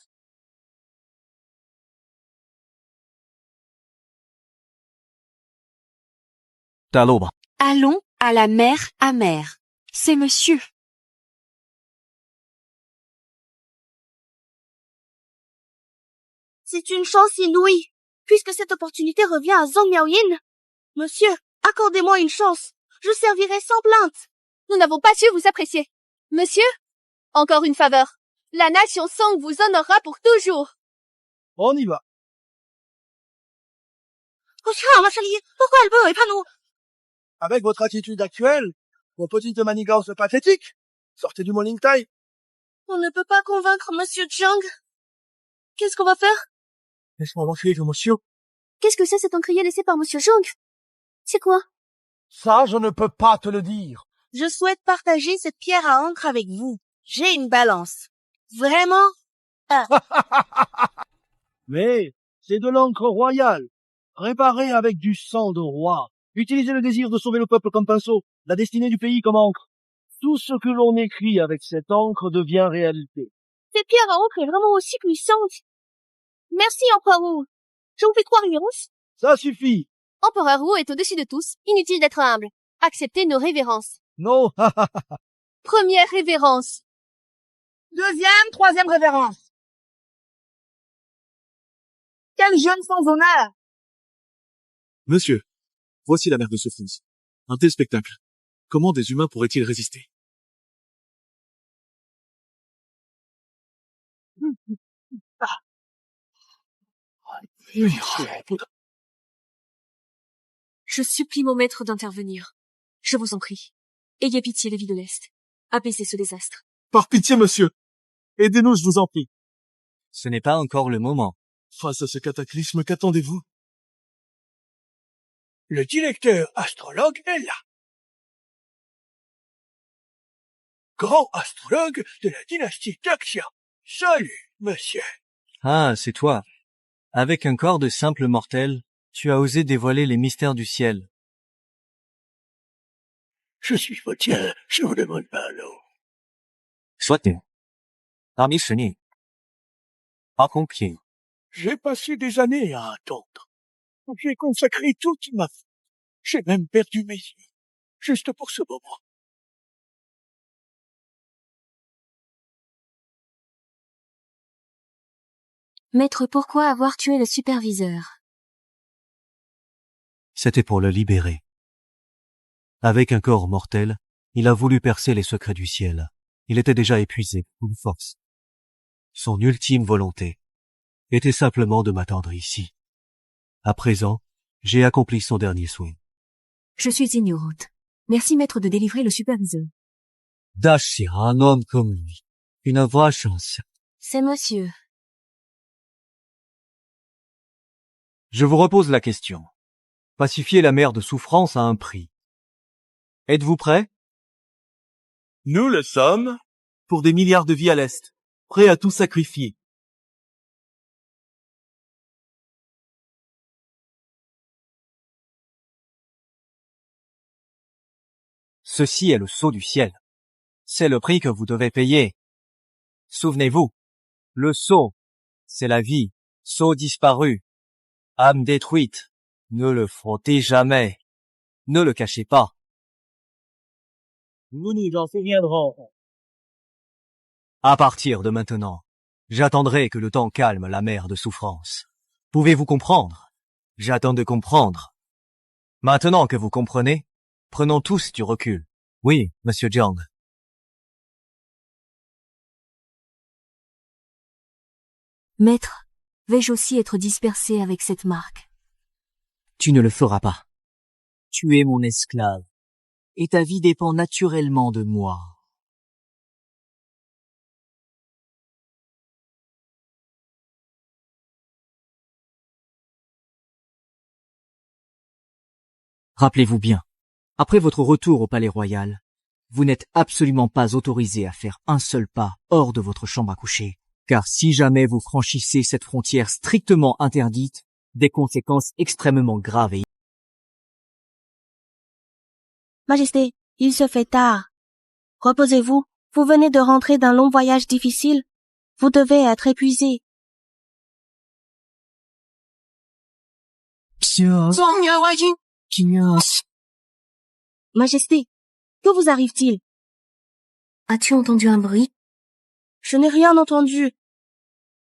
Taloba. Allons à la mer amère. C'est monsieur. C'est une chance inouïe, puisque cette opportunité revient à Zhong Miaoyin. Monsieur, accordez-moi une chance. Je servirai sans plainte. Nous n'avons pas su vous apprécier. Monsieur, encore une faveur. La nation Song vous honorera pour toujours. On y va. Oh tiens, ma chérie, pourquoi elle veut et pas nous? Avec votre attitude actuelle, vos petites manigances pathétiques, sortez du Morning Time. On ne peut pas convaincre Monsieur Jiang. Qu'est-ce qu'on va faire? Laisse-moi m'enfuir, monsieur. Qu'est-ce que c'est cet encrier laissé par Monsieur Jiang? C'est quoi? Ça, je ne peux pas te le dire. Je souhaite partager cette pierre à encre avec vous. J'ai une balance. Vraiment? Mais c'est de l'encre royale, réparée avec du sang de roi. Utilisez le désir de sauver le peuple comme pinceau, la destinée du pays comme encre. Tout ce que l'on écrit avec cette encre devient réalité. Cette pierre à encre est vraiment aussi puissante. Merci, Empereur Wu. Je vous fais croire une révérence. Ça suffit. Empereur Wu est au-dessus de tous. Inutile d'être humble. Acceptez nos révérences. Non. Première révérence. Deuxième, troisième révérence. Quel jeune sans honneur. Monsieur, voici la mer de souffrance. Un tel spectacle. Comment des humains pourraient-ils résister? Je supplie mon maître d'intervenir. Je vous en prie. Ayez pitié des vies de l'Est. Apaisez ce désastre. Par pitié, monsieur. Aidez-nous, je vous en prie. Ce n'est pas encore le moment. Face à ce cataclysme, qu'attendez-vous? Le directeur astrologue est là. Grand astrologue de la dynastie Daxia. Salut, monsieur. Ah, c'est toi. Avec un corps de simple mortel, tu as osé dévoiler les mystères du ciel. Je suis fautien, je vous demande pas l'eau. Soit-il. Parmi chenilles. Pas compris. J'ai passé des années à attendre. J'ai consacré toute ma vie. J'ai même perdu mes yeux. Juste pour ce moment. Maître, pourquoi avoir tué le superviseur? C'était pour le libérer. Avec un corps mortel, il a voulu percer les secrets du ciel. Il était déjà épuisé, une force. Son ultime volonté était simplement de m'attendre ici. À présent, j'ai accompli son dernier souhait. Je suis ignorante. Merci, maître, de délivrer le superviseur. Dashir, un homme comme lui. Une vraie chance. C'est monsieur. Je vous repose la question. Pacifier la mer de souffrance a un prix. Êtes-vous prêts? Nous le sommes. pour des milliards de vies à l'Est, prêt à tout sacrifier. Ceci est le sceau du ciel. C'est le prix que vous devez payer. Souvenez-vous, le sceau, c'est la vie. Sceau disparu, âme détruite. Ne le frottez jamais. Ne le cachez pas. Nous nous en souviendrons. À partir de maintenant, j'attendrai que le temps calme la mer de souffrance. Pouvez-vous comprendre? J'attends de comprendre. Maintenant que vous comprenez, prenons tous du recul. Oui, monsieur Jiang. Maître, vais-je aussi être dispersé avec cette marque? Tu ne le feras pas. Tu es mon esclave, et ta vie dépend naturellement de moi. Rappelez-vous bien, après votre retour au palais royal, vous n'êtes absolument pas autorisé à faire un seul pas hors de votre chambre à coucher, car si jamais vous franchissez cette frontière strictement interdite, des conséquences extrêmement graves et... Majesté, il se fait tard. Reposez-vous, vous venez de rentrer d'un long voyage difficile. Vous devez être épuisé. Majesté, que vous arrive-t-il? As-tu entendu un bruit? Je n'ai rien entendu.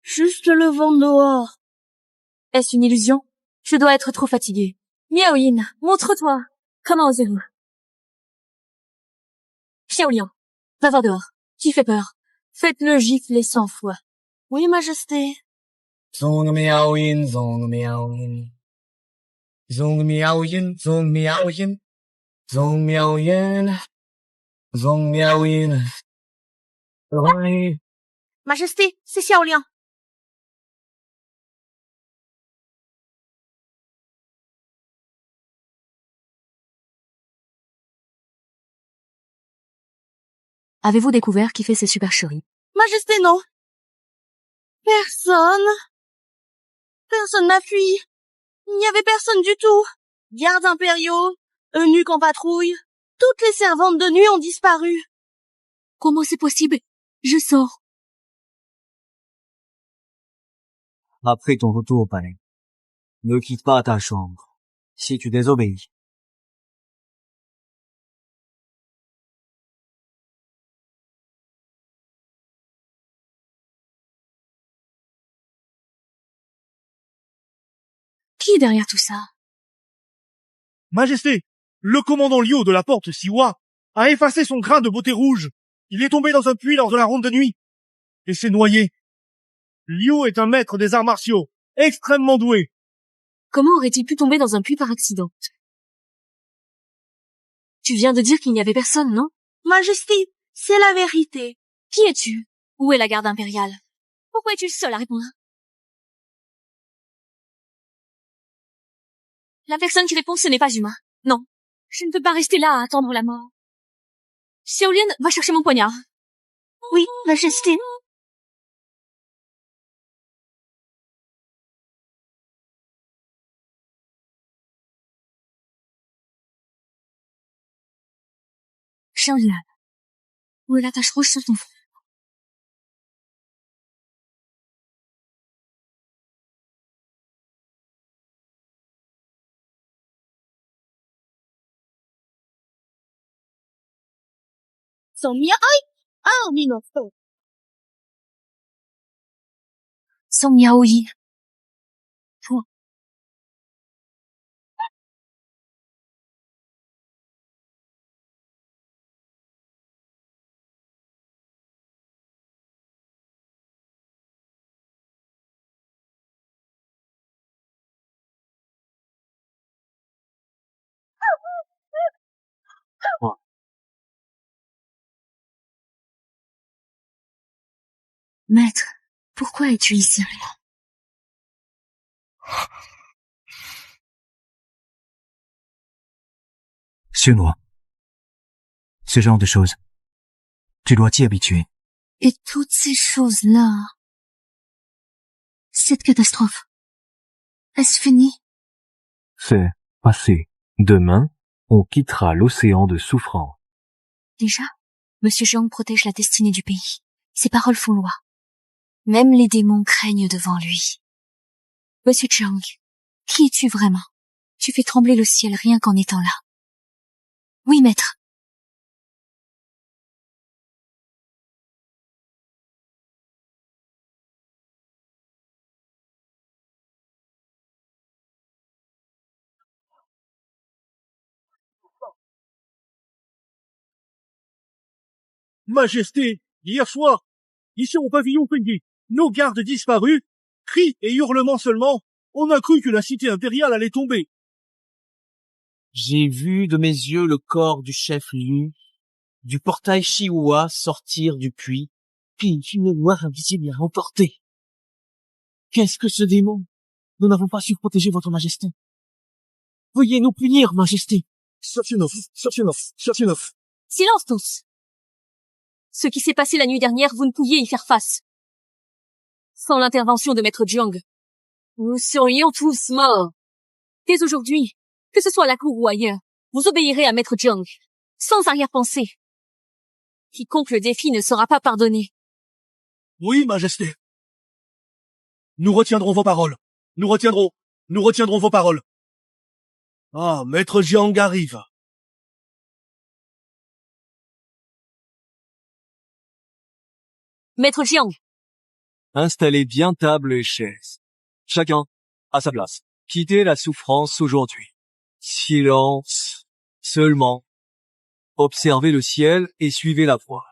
Juste le vent dehors. Est-ce une illusion? Je dois être trop fatiguée. Miaoyin, montre-toi. Comment osez-vous? Xiaoliang, va voir dehors. Qui fait peur? Faites-le gifler 100 fois. Oui, Majesté. Zong Miaoyin, Zong Miaoyin. Zong Miaoyin, Zong Miaoyin. Zong Miaoyin. Zong Miaoyin. Majesté, c'est Xiaoliang. Avez-vous découvert qui fait ces supercheries? Majesté, non. Personne. Personne n'a fui. Il n'y avait personne du tout. Gardes impériaux, eunuques en patrouille. Toutes les servantes de nuit ont disparu. Comment c'est possible? Je sors. Après ton retour au palais, ne quitte pas ta chambre, si tu désobéis. Qui est derrière tout ça? Majesté, le commandant Liu de la porte Siwa a effacé son grain de beauté rouge. Il est tombé dans un puits lors de la ronde de nuit et s'est noyé. Liu est un maître des arts martiaux, extrêmement doué. Comment aurait-il pu tomber dans un puits par accident? Tu viens de dire qu'il n'y avait personne, non? Majesté, c'est la vérité. Qui es-tu? Où est la garde impériale? Pourquoi es-tu le seul à répondre? La personne qui répond, ce n'est pas humain. Non. Je ne peux pas rester là à attendre la mort. Xiaolian, va chercher mon poignard. Oui, Majesté. Xiaolian, où est la tache rouge sur ton front? Son miaoy. Ah, Minofo. Son miaoyi. Toi. Maître, pourquoi es-tu ici? Suivre-moi. Ce genre de choses, tu dois t'y habituer. Et toutes ces choses-là. Cette catastrophe. Est-ce fini? C'est passé. Demain, on quittera l'océan de souffrance. Déjà, Monsieur Jiang protège la destinée du pays. Ses paroles font loi. Même les démons craignent devant lui. Monsieur Jiang, qui es-tu vraiment? Tu fais trembler le ciel rien qu'en étant là. Oui, maître. Majesté, hier soir, ici au pavillon Peigny, nos gardes disparus, cris et hurlements seulement, on a cru que la cité impériale allait tomber. J'ai vu de mes yeux le corps du chef Liu, du portail Chihuahua sortir du puits, puis une fumée noire invisible l'a emporté. Qu'est-ce que ce démon? Nous n'avons pas su protéger votre majesté. Veuillez nous punir, majesté. Silence tous. Ce qui s'est passé la nuit dernière, vous ne pouviez y faire face. Sans l'intervention de Maître Jiang, nous serions tous morts. Dès aujourd'hui, que ce soit à la cour ou ailleurs, vous obéirez à Maître Jiang, sans arrière-pensée. Quiconque le défie ne sera pas pardonné. Oui, Majesté. Nous retiendrons vos paroles. Nous retiendrons vos paroles. Ah, Maître Jiang arrive. Maître Jiang. Installez bien table et chaises. Chacun à sa place. Quittez la souffrance aujourd'hui. Silence. Seulement. Observez le ciel et suivez la voie.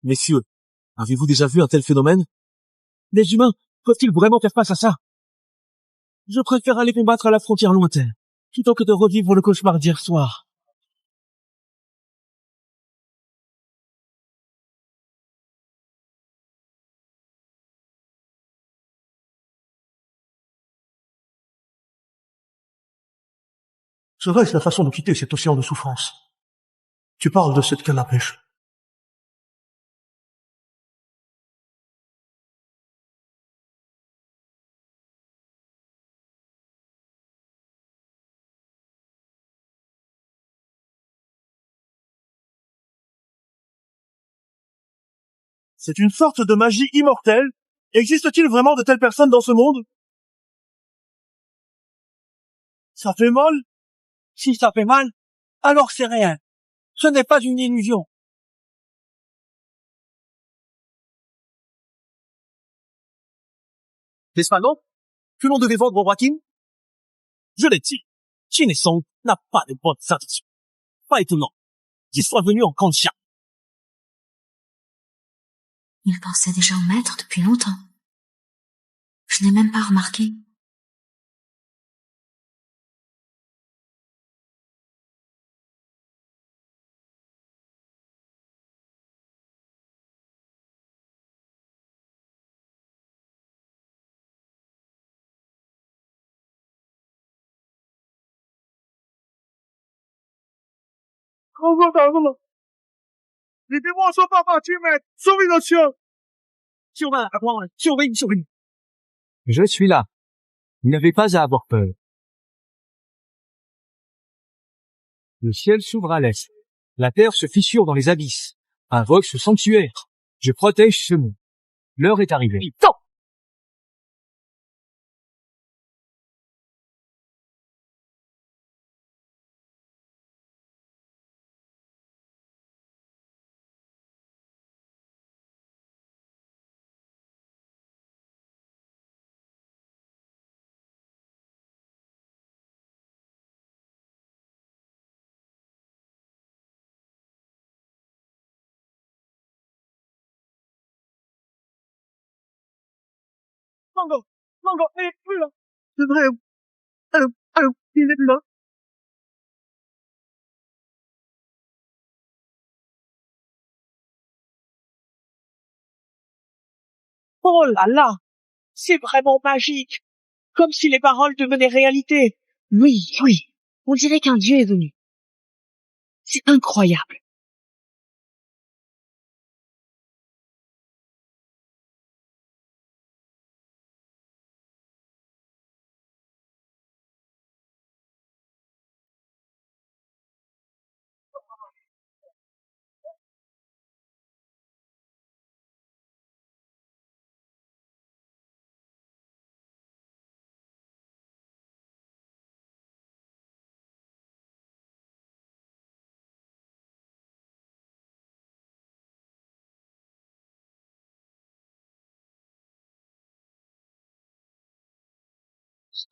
Messieurs, avez-vous déjà vu un tel phénomène? Les humains peuvent-ils vraiment faire face à ça? Je préfère aller combattre à la frontière lointaine, plutôt que de revivre le cauchemar d'hier soir. Serait-ce la façon de quitter cet océan de souffrance? Tu parles de cette canne à pêche. C'est une sorte de magie immortelle. Existe-t-il vraiment de telles personnes dans ce monde? Ça fait mal? Si ça fait mal, alors c'est rien. Ce n'est pas une illusion. N'est-ce pas non? Que l'on devait vendre au roi Qin? Je l'ai dit, Qin et Song n'a pas de bonnes intentions. Pas étonnant qu'ils soient venus en camp de chien. Il pensait déjà au maître depuis longtemps. Je n'ai même pas remarqué. Les démons sont pas partis, maître. Sauvez notre chien. Je suis là. Vous n'avez pas à avoir peur. Le ciel s'ouvre à l'est. La terre se fissure dans les abysses. Invoque ce sanctuaire. Je protège ce monde. L'heure est arrivée. Mango, hé, plus là. C'est vrai. Allô, il est plus là. Oh là là, c'est vraiment magique, comme si les paroles devenaient réalité. Oui, oui, on dirait qu'un dieu est venu. C'est incroyable.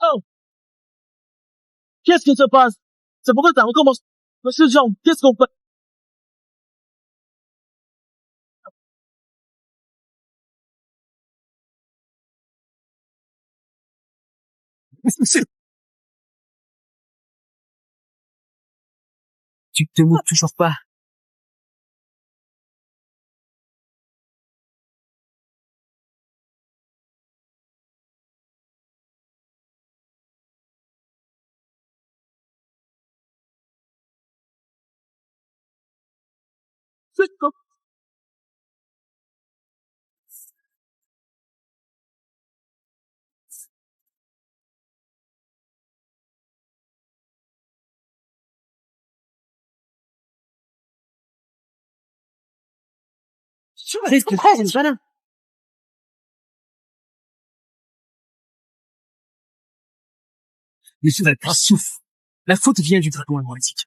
Oh, qu'est-ce qui se passe? C'est pourquoi ça recommence. Monsieur Jean, qu'est-ce qu'on fait? Tu te mouves toujours pas. C'est comme... Qu'est-ce que c'est, ce malin? Monsieur Valpy souffle. La faute vient du dragon aromatique.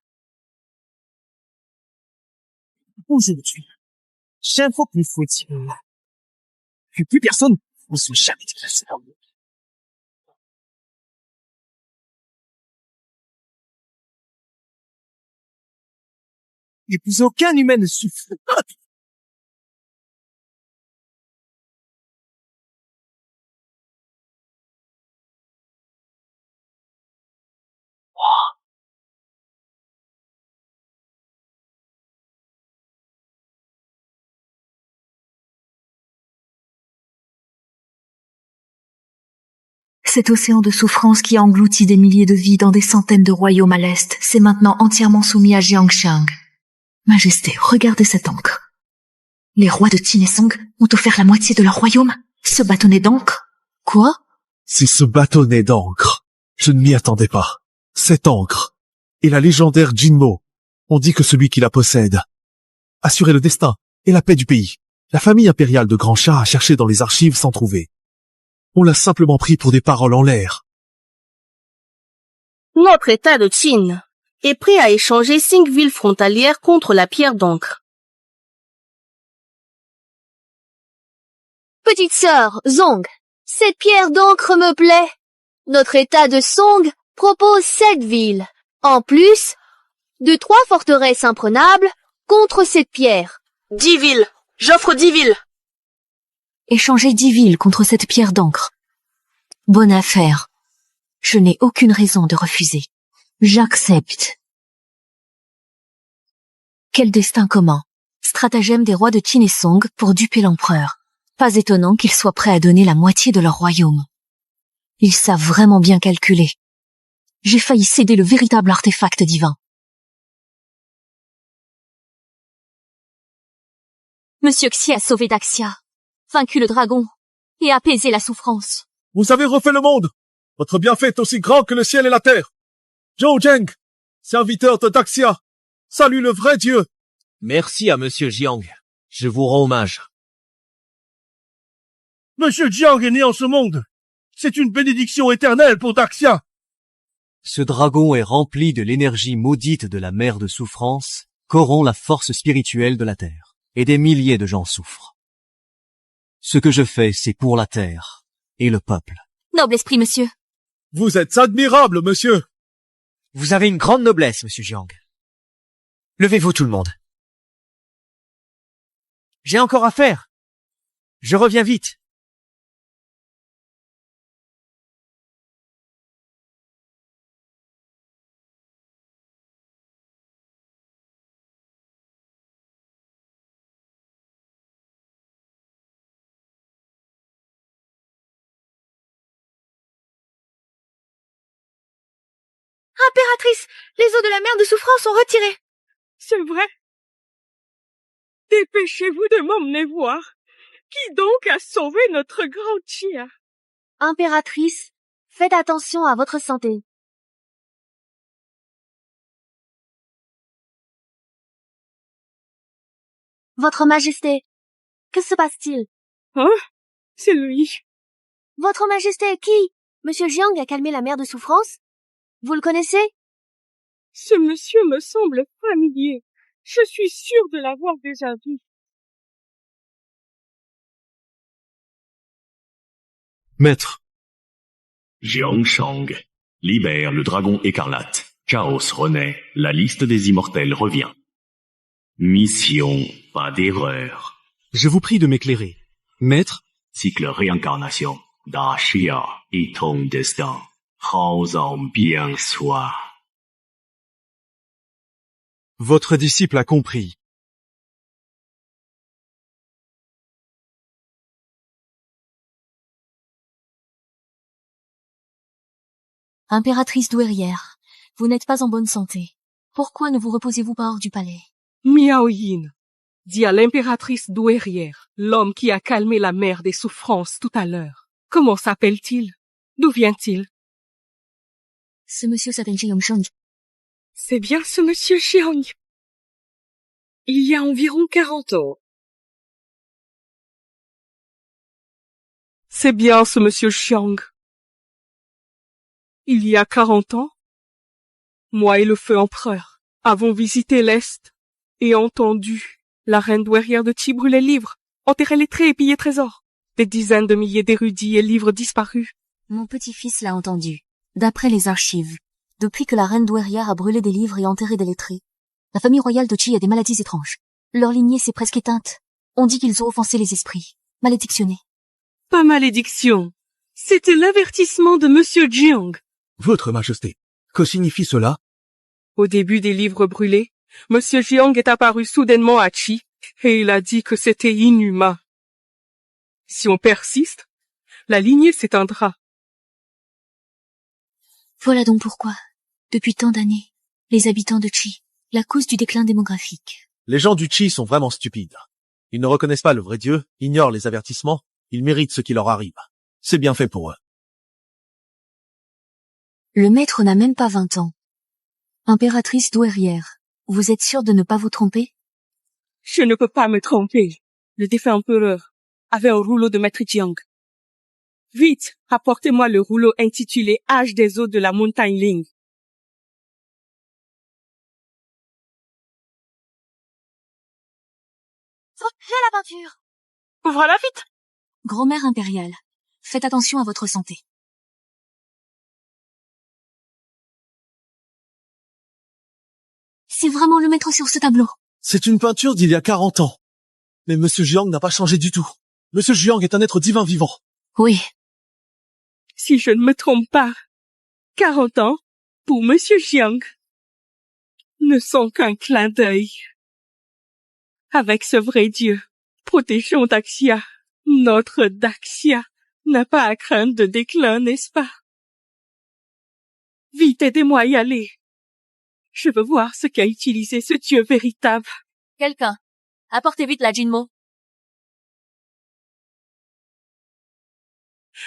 Aujourd'hui, j'invoque les fautiers. Que plus personne ne soit jamais déplacé dans le monde. Et plus aucun humain ne souffle. Cet océan de souffrance qui a englouti des milliers de vies dans des centaines de royaumes à l'Est s'est maintenant entièrement soumis à Jiangshang. Majesté, regardez cette encre. Les rois de Qin et Song ont offert la moitié de leur royaume. Ce bâtonnet d'encre. Quoi? C'est ce bâtonnet d'encre. Je ne m'y attendais pas. Cette encre et la légendaire Jinmo. On dit que celui qui la possède assurait le destin et la paix du pays. La famille impériale de Grand Chat a cherché dans les archives sans trouver. On l'a simplement pris pour des paroles en l'air. Notre état de Qin est prêt à échanger 5 villes frontalières contre la pierre d'encre. Petite sœur, Zong, cette pierre d'encre me plaît. Notre état de Song propose 7 villes, en plus de 3 forteresses imprenables contre cette pierre. 10 villes. J'offre 10 villes. Échanger 10 villes contre cette pierre d'encre. Bonne affaire. Je n'ai aucune raison de refuser. J'accepte. Quel destin commun. Stratagème des rois de Qin et Song pour duper l'empereur. Pas étonnant qu'ils soient prêts à donner la moitié de leur royaume. Ils savent vraiment bien calculer. J'ai failli céder le véritable artefact divin. Monsieur Xi a sauvé Daxia, vaincu le dragon et apaisé la souffrance. Vous avez refait le monde. Votre bienfait est aussi grand que le ciel et la terre. Zhou Zheng, serviteur de Daxia, salue le vrai Dieu. Merci à Monsieur Jiang. Je vous rends hommage. Monsieur Jiang est né en ce monde. C'est une bénédiction éternelle pour Daxia. Ce dragon est rempli de l'énergie maudite de la mer de souffrance, corrompt la force spirituelle de la terre. Et des milliers de gens souffrent. Ce que je fais, c'est pour la terre et le peuple. Noble esprit, monsieur. Vous êtes admirable, monsieur. Vous avez une grande noblesse, monsieur Jiang. Levez-vous tout le monde. J'ai encore à faire. Je reviens vite. Impératrice, les eaux de la mer de souffrance sont retirées. C'est vrai. Dépêchez-vous de m'emmener voir. Qui donc a sauvé notre grand Chia? Impératrice, faites attention à votre santé. Votre Majesté, que se passe-t-il? Hein? C'est lui. Votre Majesté, qui? Monsieur Jiang a calmé la mer de souffrance? Vous le connaissez? Ce monsieur me semble familier. Je suis sûre de l'avoir déjà vu. Maître. Jiangshang libère le dragon écarlate. Chaos renaît. La liste des immortels revient. Mission, pas d'erreur. Je vous prie de m'éclairer. Maître. Cycle réincarnation. Da Xia et ton destin. Hao bien soit. Votre disciple a compris. Impératrice douairière, vous n'êtes pas en bonne santé. Pourquoi ne vous reposez-vous pas hors du palais? Miao Yin, dit à l'impératrice douairière, l'homme qui a calmé la mer des souffrances tout à l'heure. Comment s'appelle-t-il? D'où vient-il? Ce monsieur s'appelle Jiangshang. C'est bien ce monsieur Jiang. Il y a environ 40 ans. C'est bien ce monsieur Jiang. Il y a 40 ans, moi et le feu empereur avons visité l'Est et entendu la reine douairière de Qi brûler livres, enterrer lettrés et piller trésors. Des dizaines de milliers d'érudits et livres disparus. Mon petit-fils l'a entendu. D'après les archives, depuis que la reine douairière a brûlé des livres et enterré des lettrés, la famille royale de Qi a des maladies étranges. Leur lignée s'est presque éteinte. On dit qu'ils ont offensé les esprits, malédictionnés. Pas malédiction. C'était l'avertissement de monsieur Jiang. Votre Majesté, que signifie cela? Au début des livres brûlés, monsieur Jiang est apparu soudainement à Qi et il a dit que c'était inhumain. Si on persiste, la lignée s'éteindra. Voilà donc pourquoi, depuis tant d'années, les habitants de Qi, la cause du déclin démographique. Les gens du Qi sont vraiment stupides. Ils ne reconnaissent pas le vrai Dieu, ignorent les avertissements, ils méritent ce qui leur arrive. C'est bien fait pour eux. Le maître n'a même pas 20 ans. Impératrice douairière, vous êtes sûre de ne pas vous tromper? Je ne peux pas me tromper. Le défunt empereur avait un rouleau de maître Jiang. Vite, apportez-moi le rouleau intitulé Âge des eaux de la montagne Ling. J'ai la peinture. Voilà vite. Grand-mère impériale, faites attention à votre santé. C'est vraiment le maître sur ce tableau. C'est une peinture d'il y a 40 ans. Mais Monsieur Jiang n'a pas changé du tout. Monsieur Jiang est un être divin vivant. Oui. Si je ne me trompe pas, 40 ans, pour monsieur Jiang, ne sont qu'un clin d'œil. Avec ce vrai Dieu, protégeons Daxia. Notre Daxia n'a pas à craindre de déclin, n'est-ce pas? Vite, aidez-moi à y aller. Je veux voir ce qu'a utilisé ce Dieu véritable. Quelqu'un, apportez vite la Jinmo.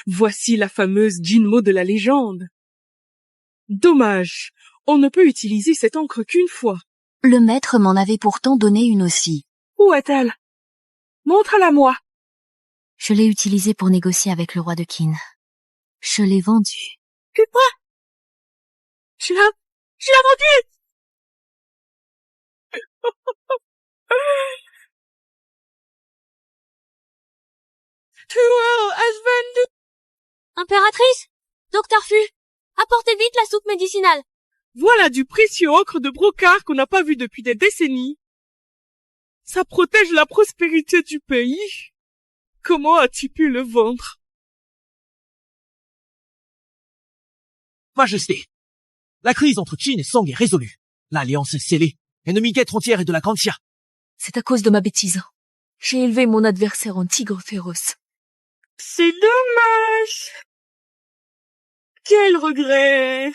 Voici la fameuse Jinmo de la légende. Dommage, on ne peut utiliser cette encre qu'une fois. Le maître m'en avait pourtant donné une aussi. Où est-elle? Montre-la moi. Je l'ai utilisée pour négocier avec le roi de Qin. Je l'ai vendue. Quoi? Je l'ai vendue! Tuel has vendu. Impératrice, Docteur Fu, apportez vite la soupe médicinale. Voilà du précieux ocre de brocart qu'on n'a pas vu depuis des décennies. Ça protège la prospérité du pays. Comment as-tu pu le vendre? Majesté, la crise entre Qin et Song est résolue. L'alliance est scellée. Ennemi guette frontière et de la Grande Xia. C'est à cause de ma bêtise. J'ai élevé mon adversaire en tigre féroce. C'est dommage. Quel regret.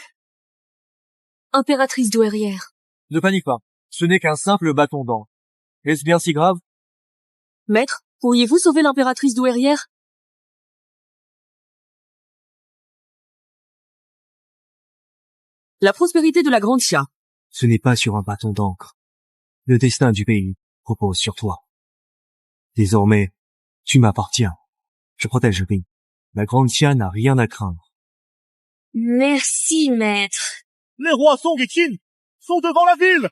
Impératrice douairière. Ne panique pas. Ce n'est qu'un simple bâton d'encre. Est-ce bien si grave? Maître, pourriez-vous sauver l'impératrice douairière? La prospérité de la Grande Chia. Ce n'est pas sur un bâton d'encre. Le destin du pays repose sur toi. Désormais, tu m'appartiens. Je protège le pays. La Grande Chia n'a rien à craindre. Merci, maître. Les rois Song et Qin sont devant la ville.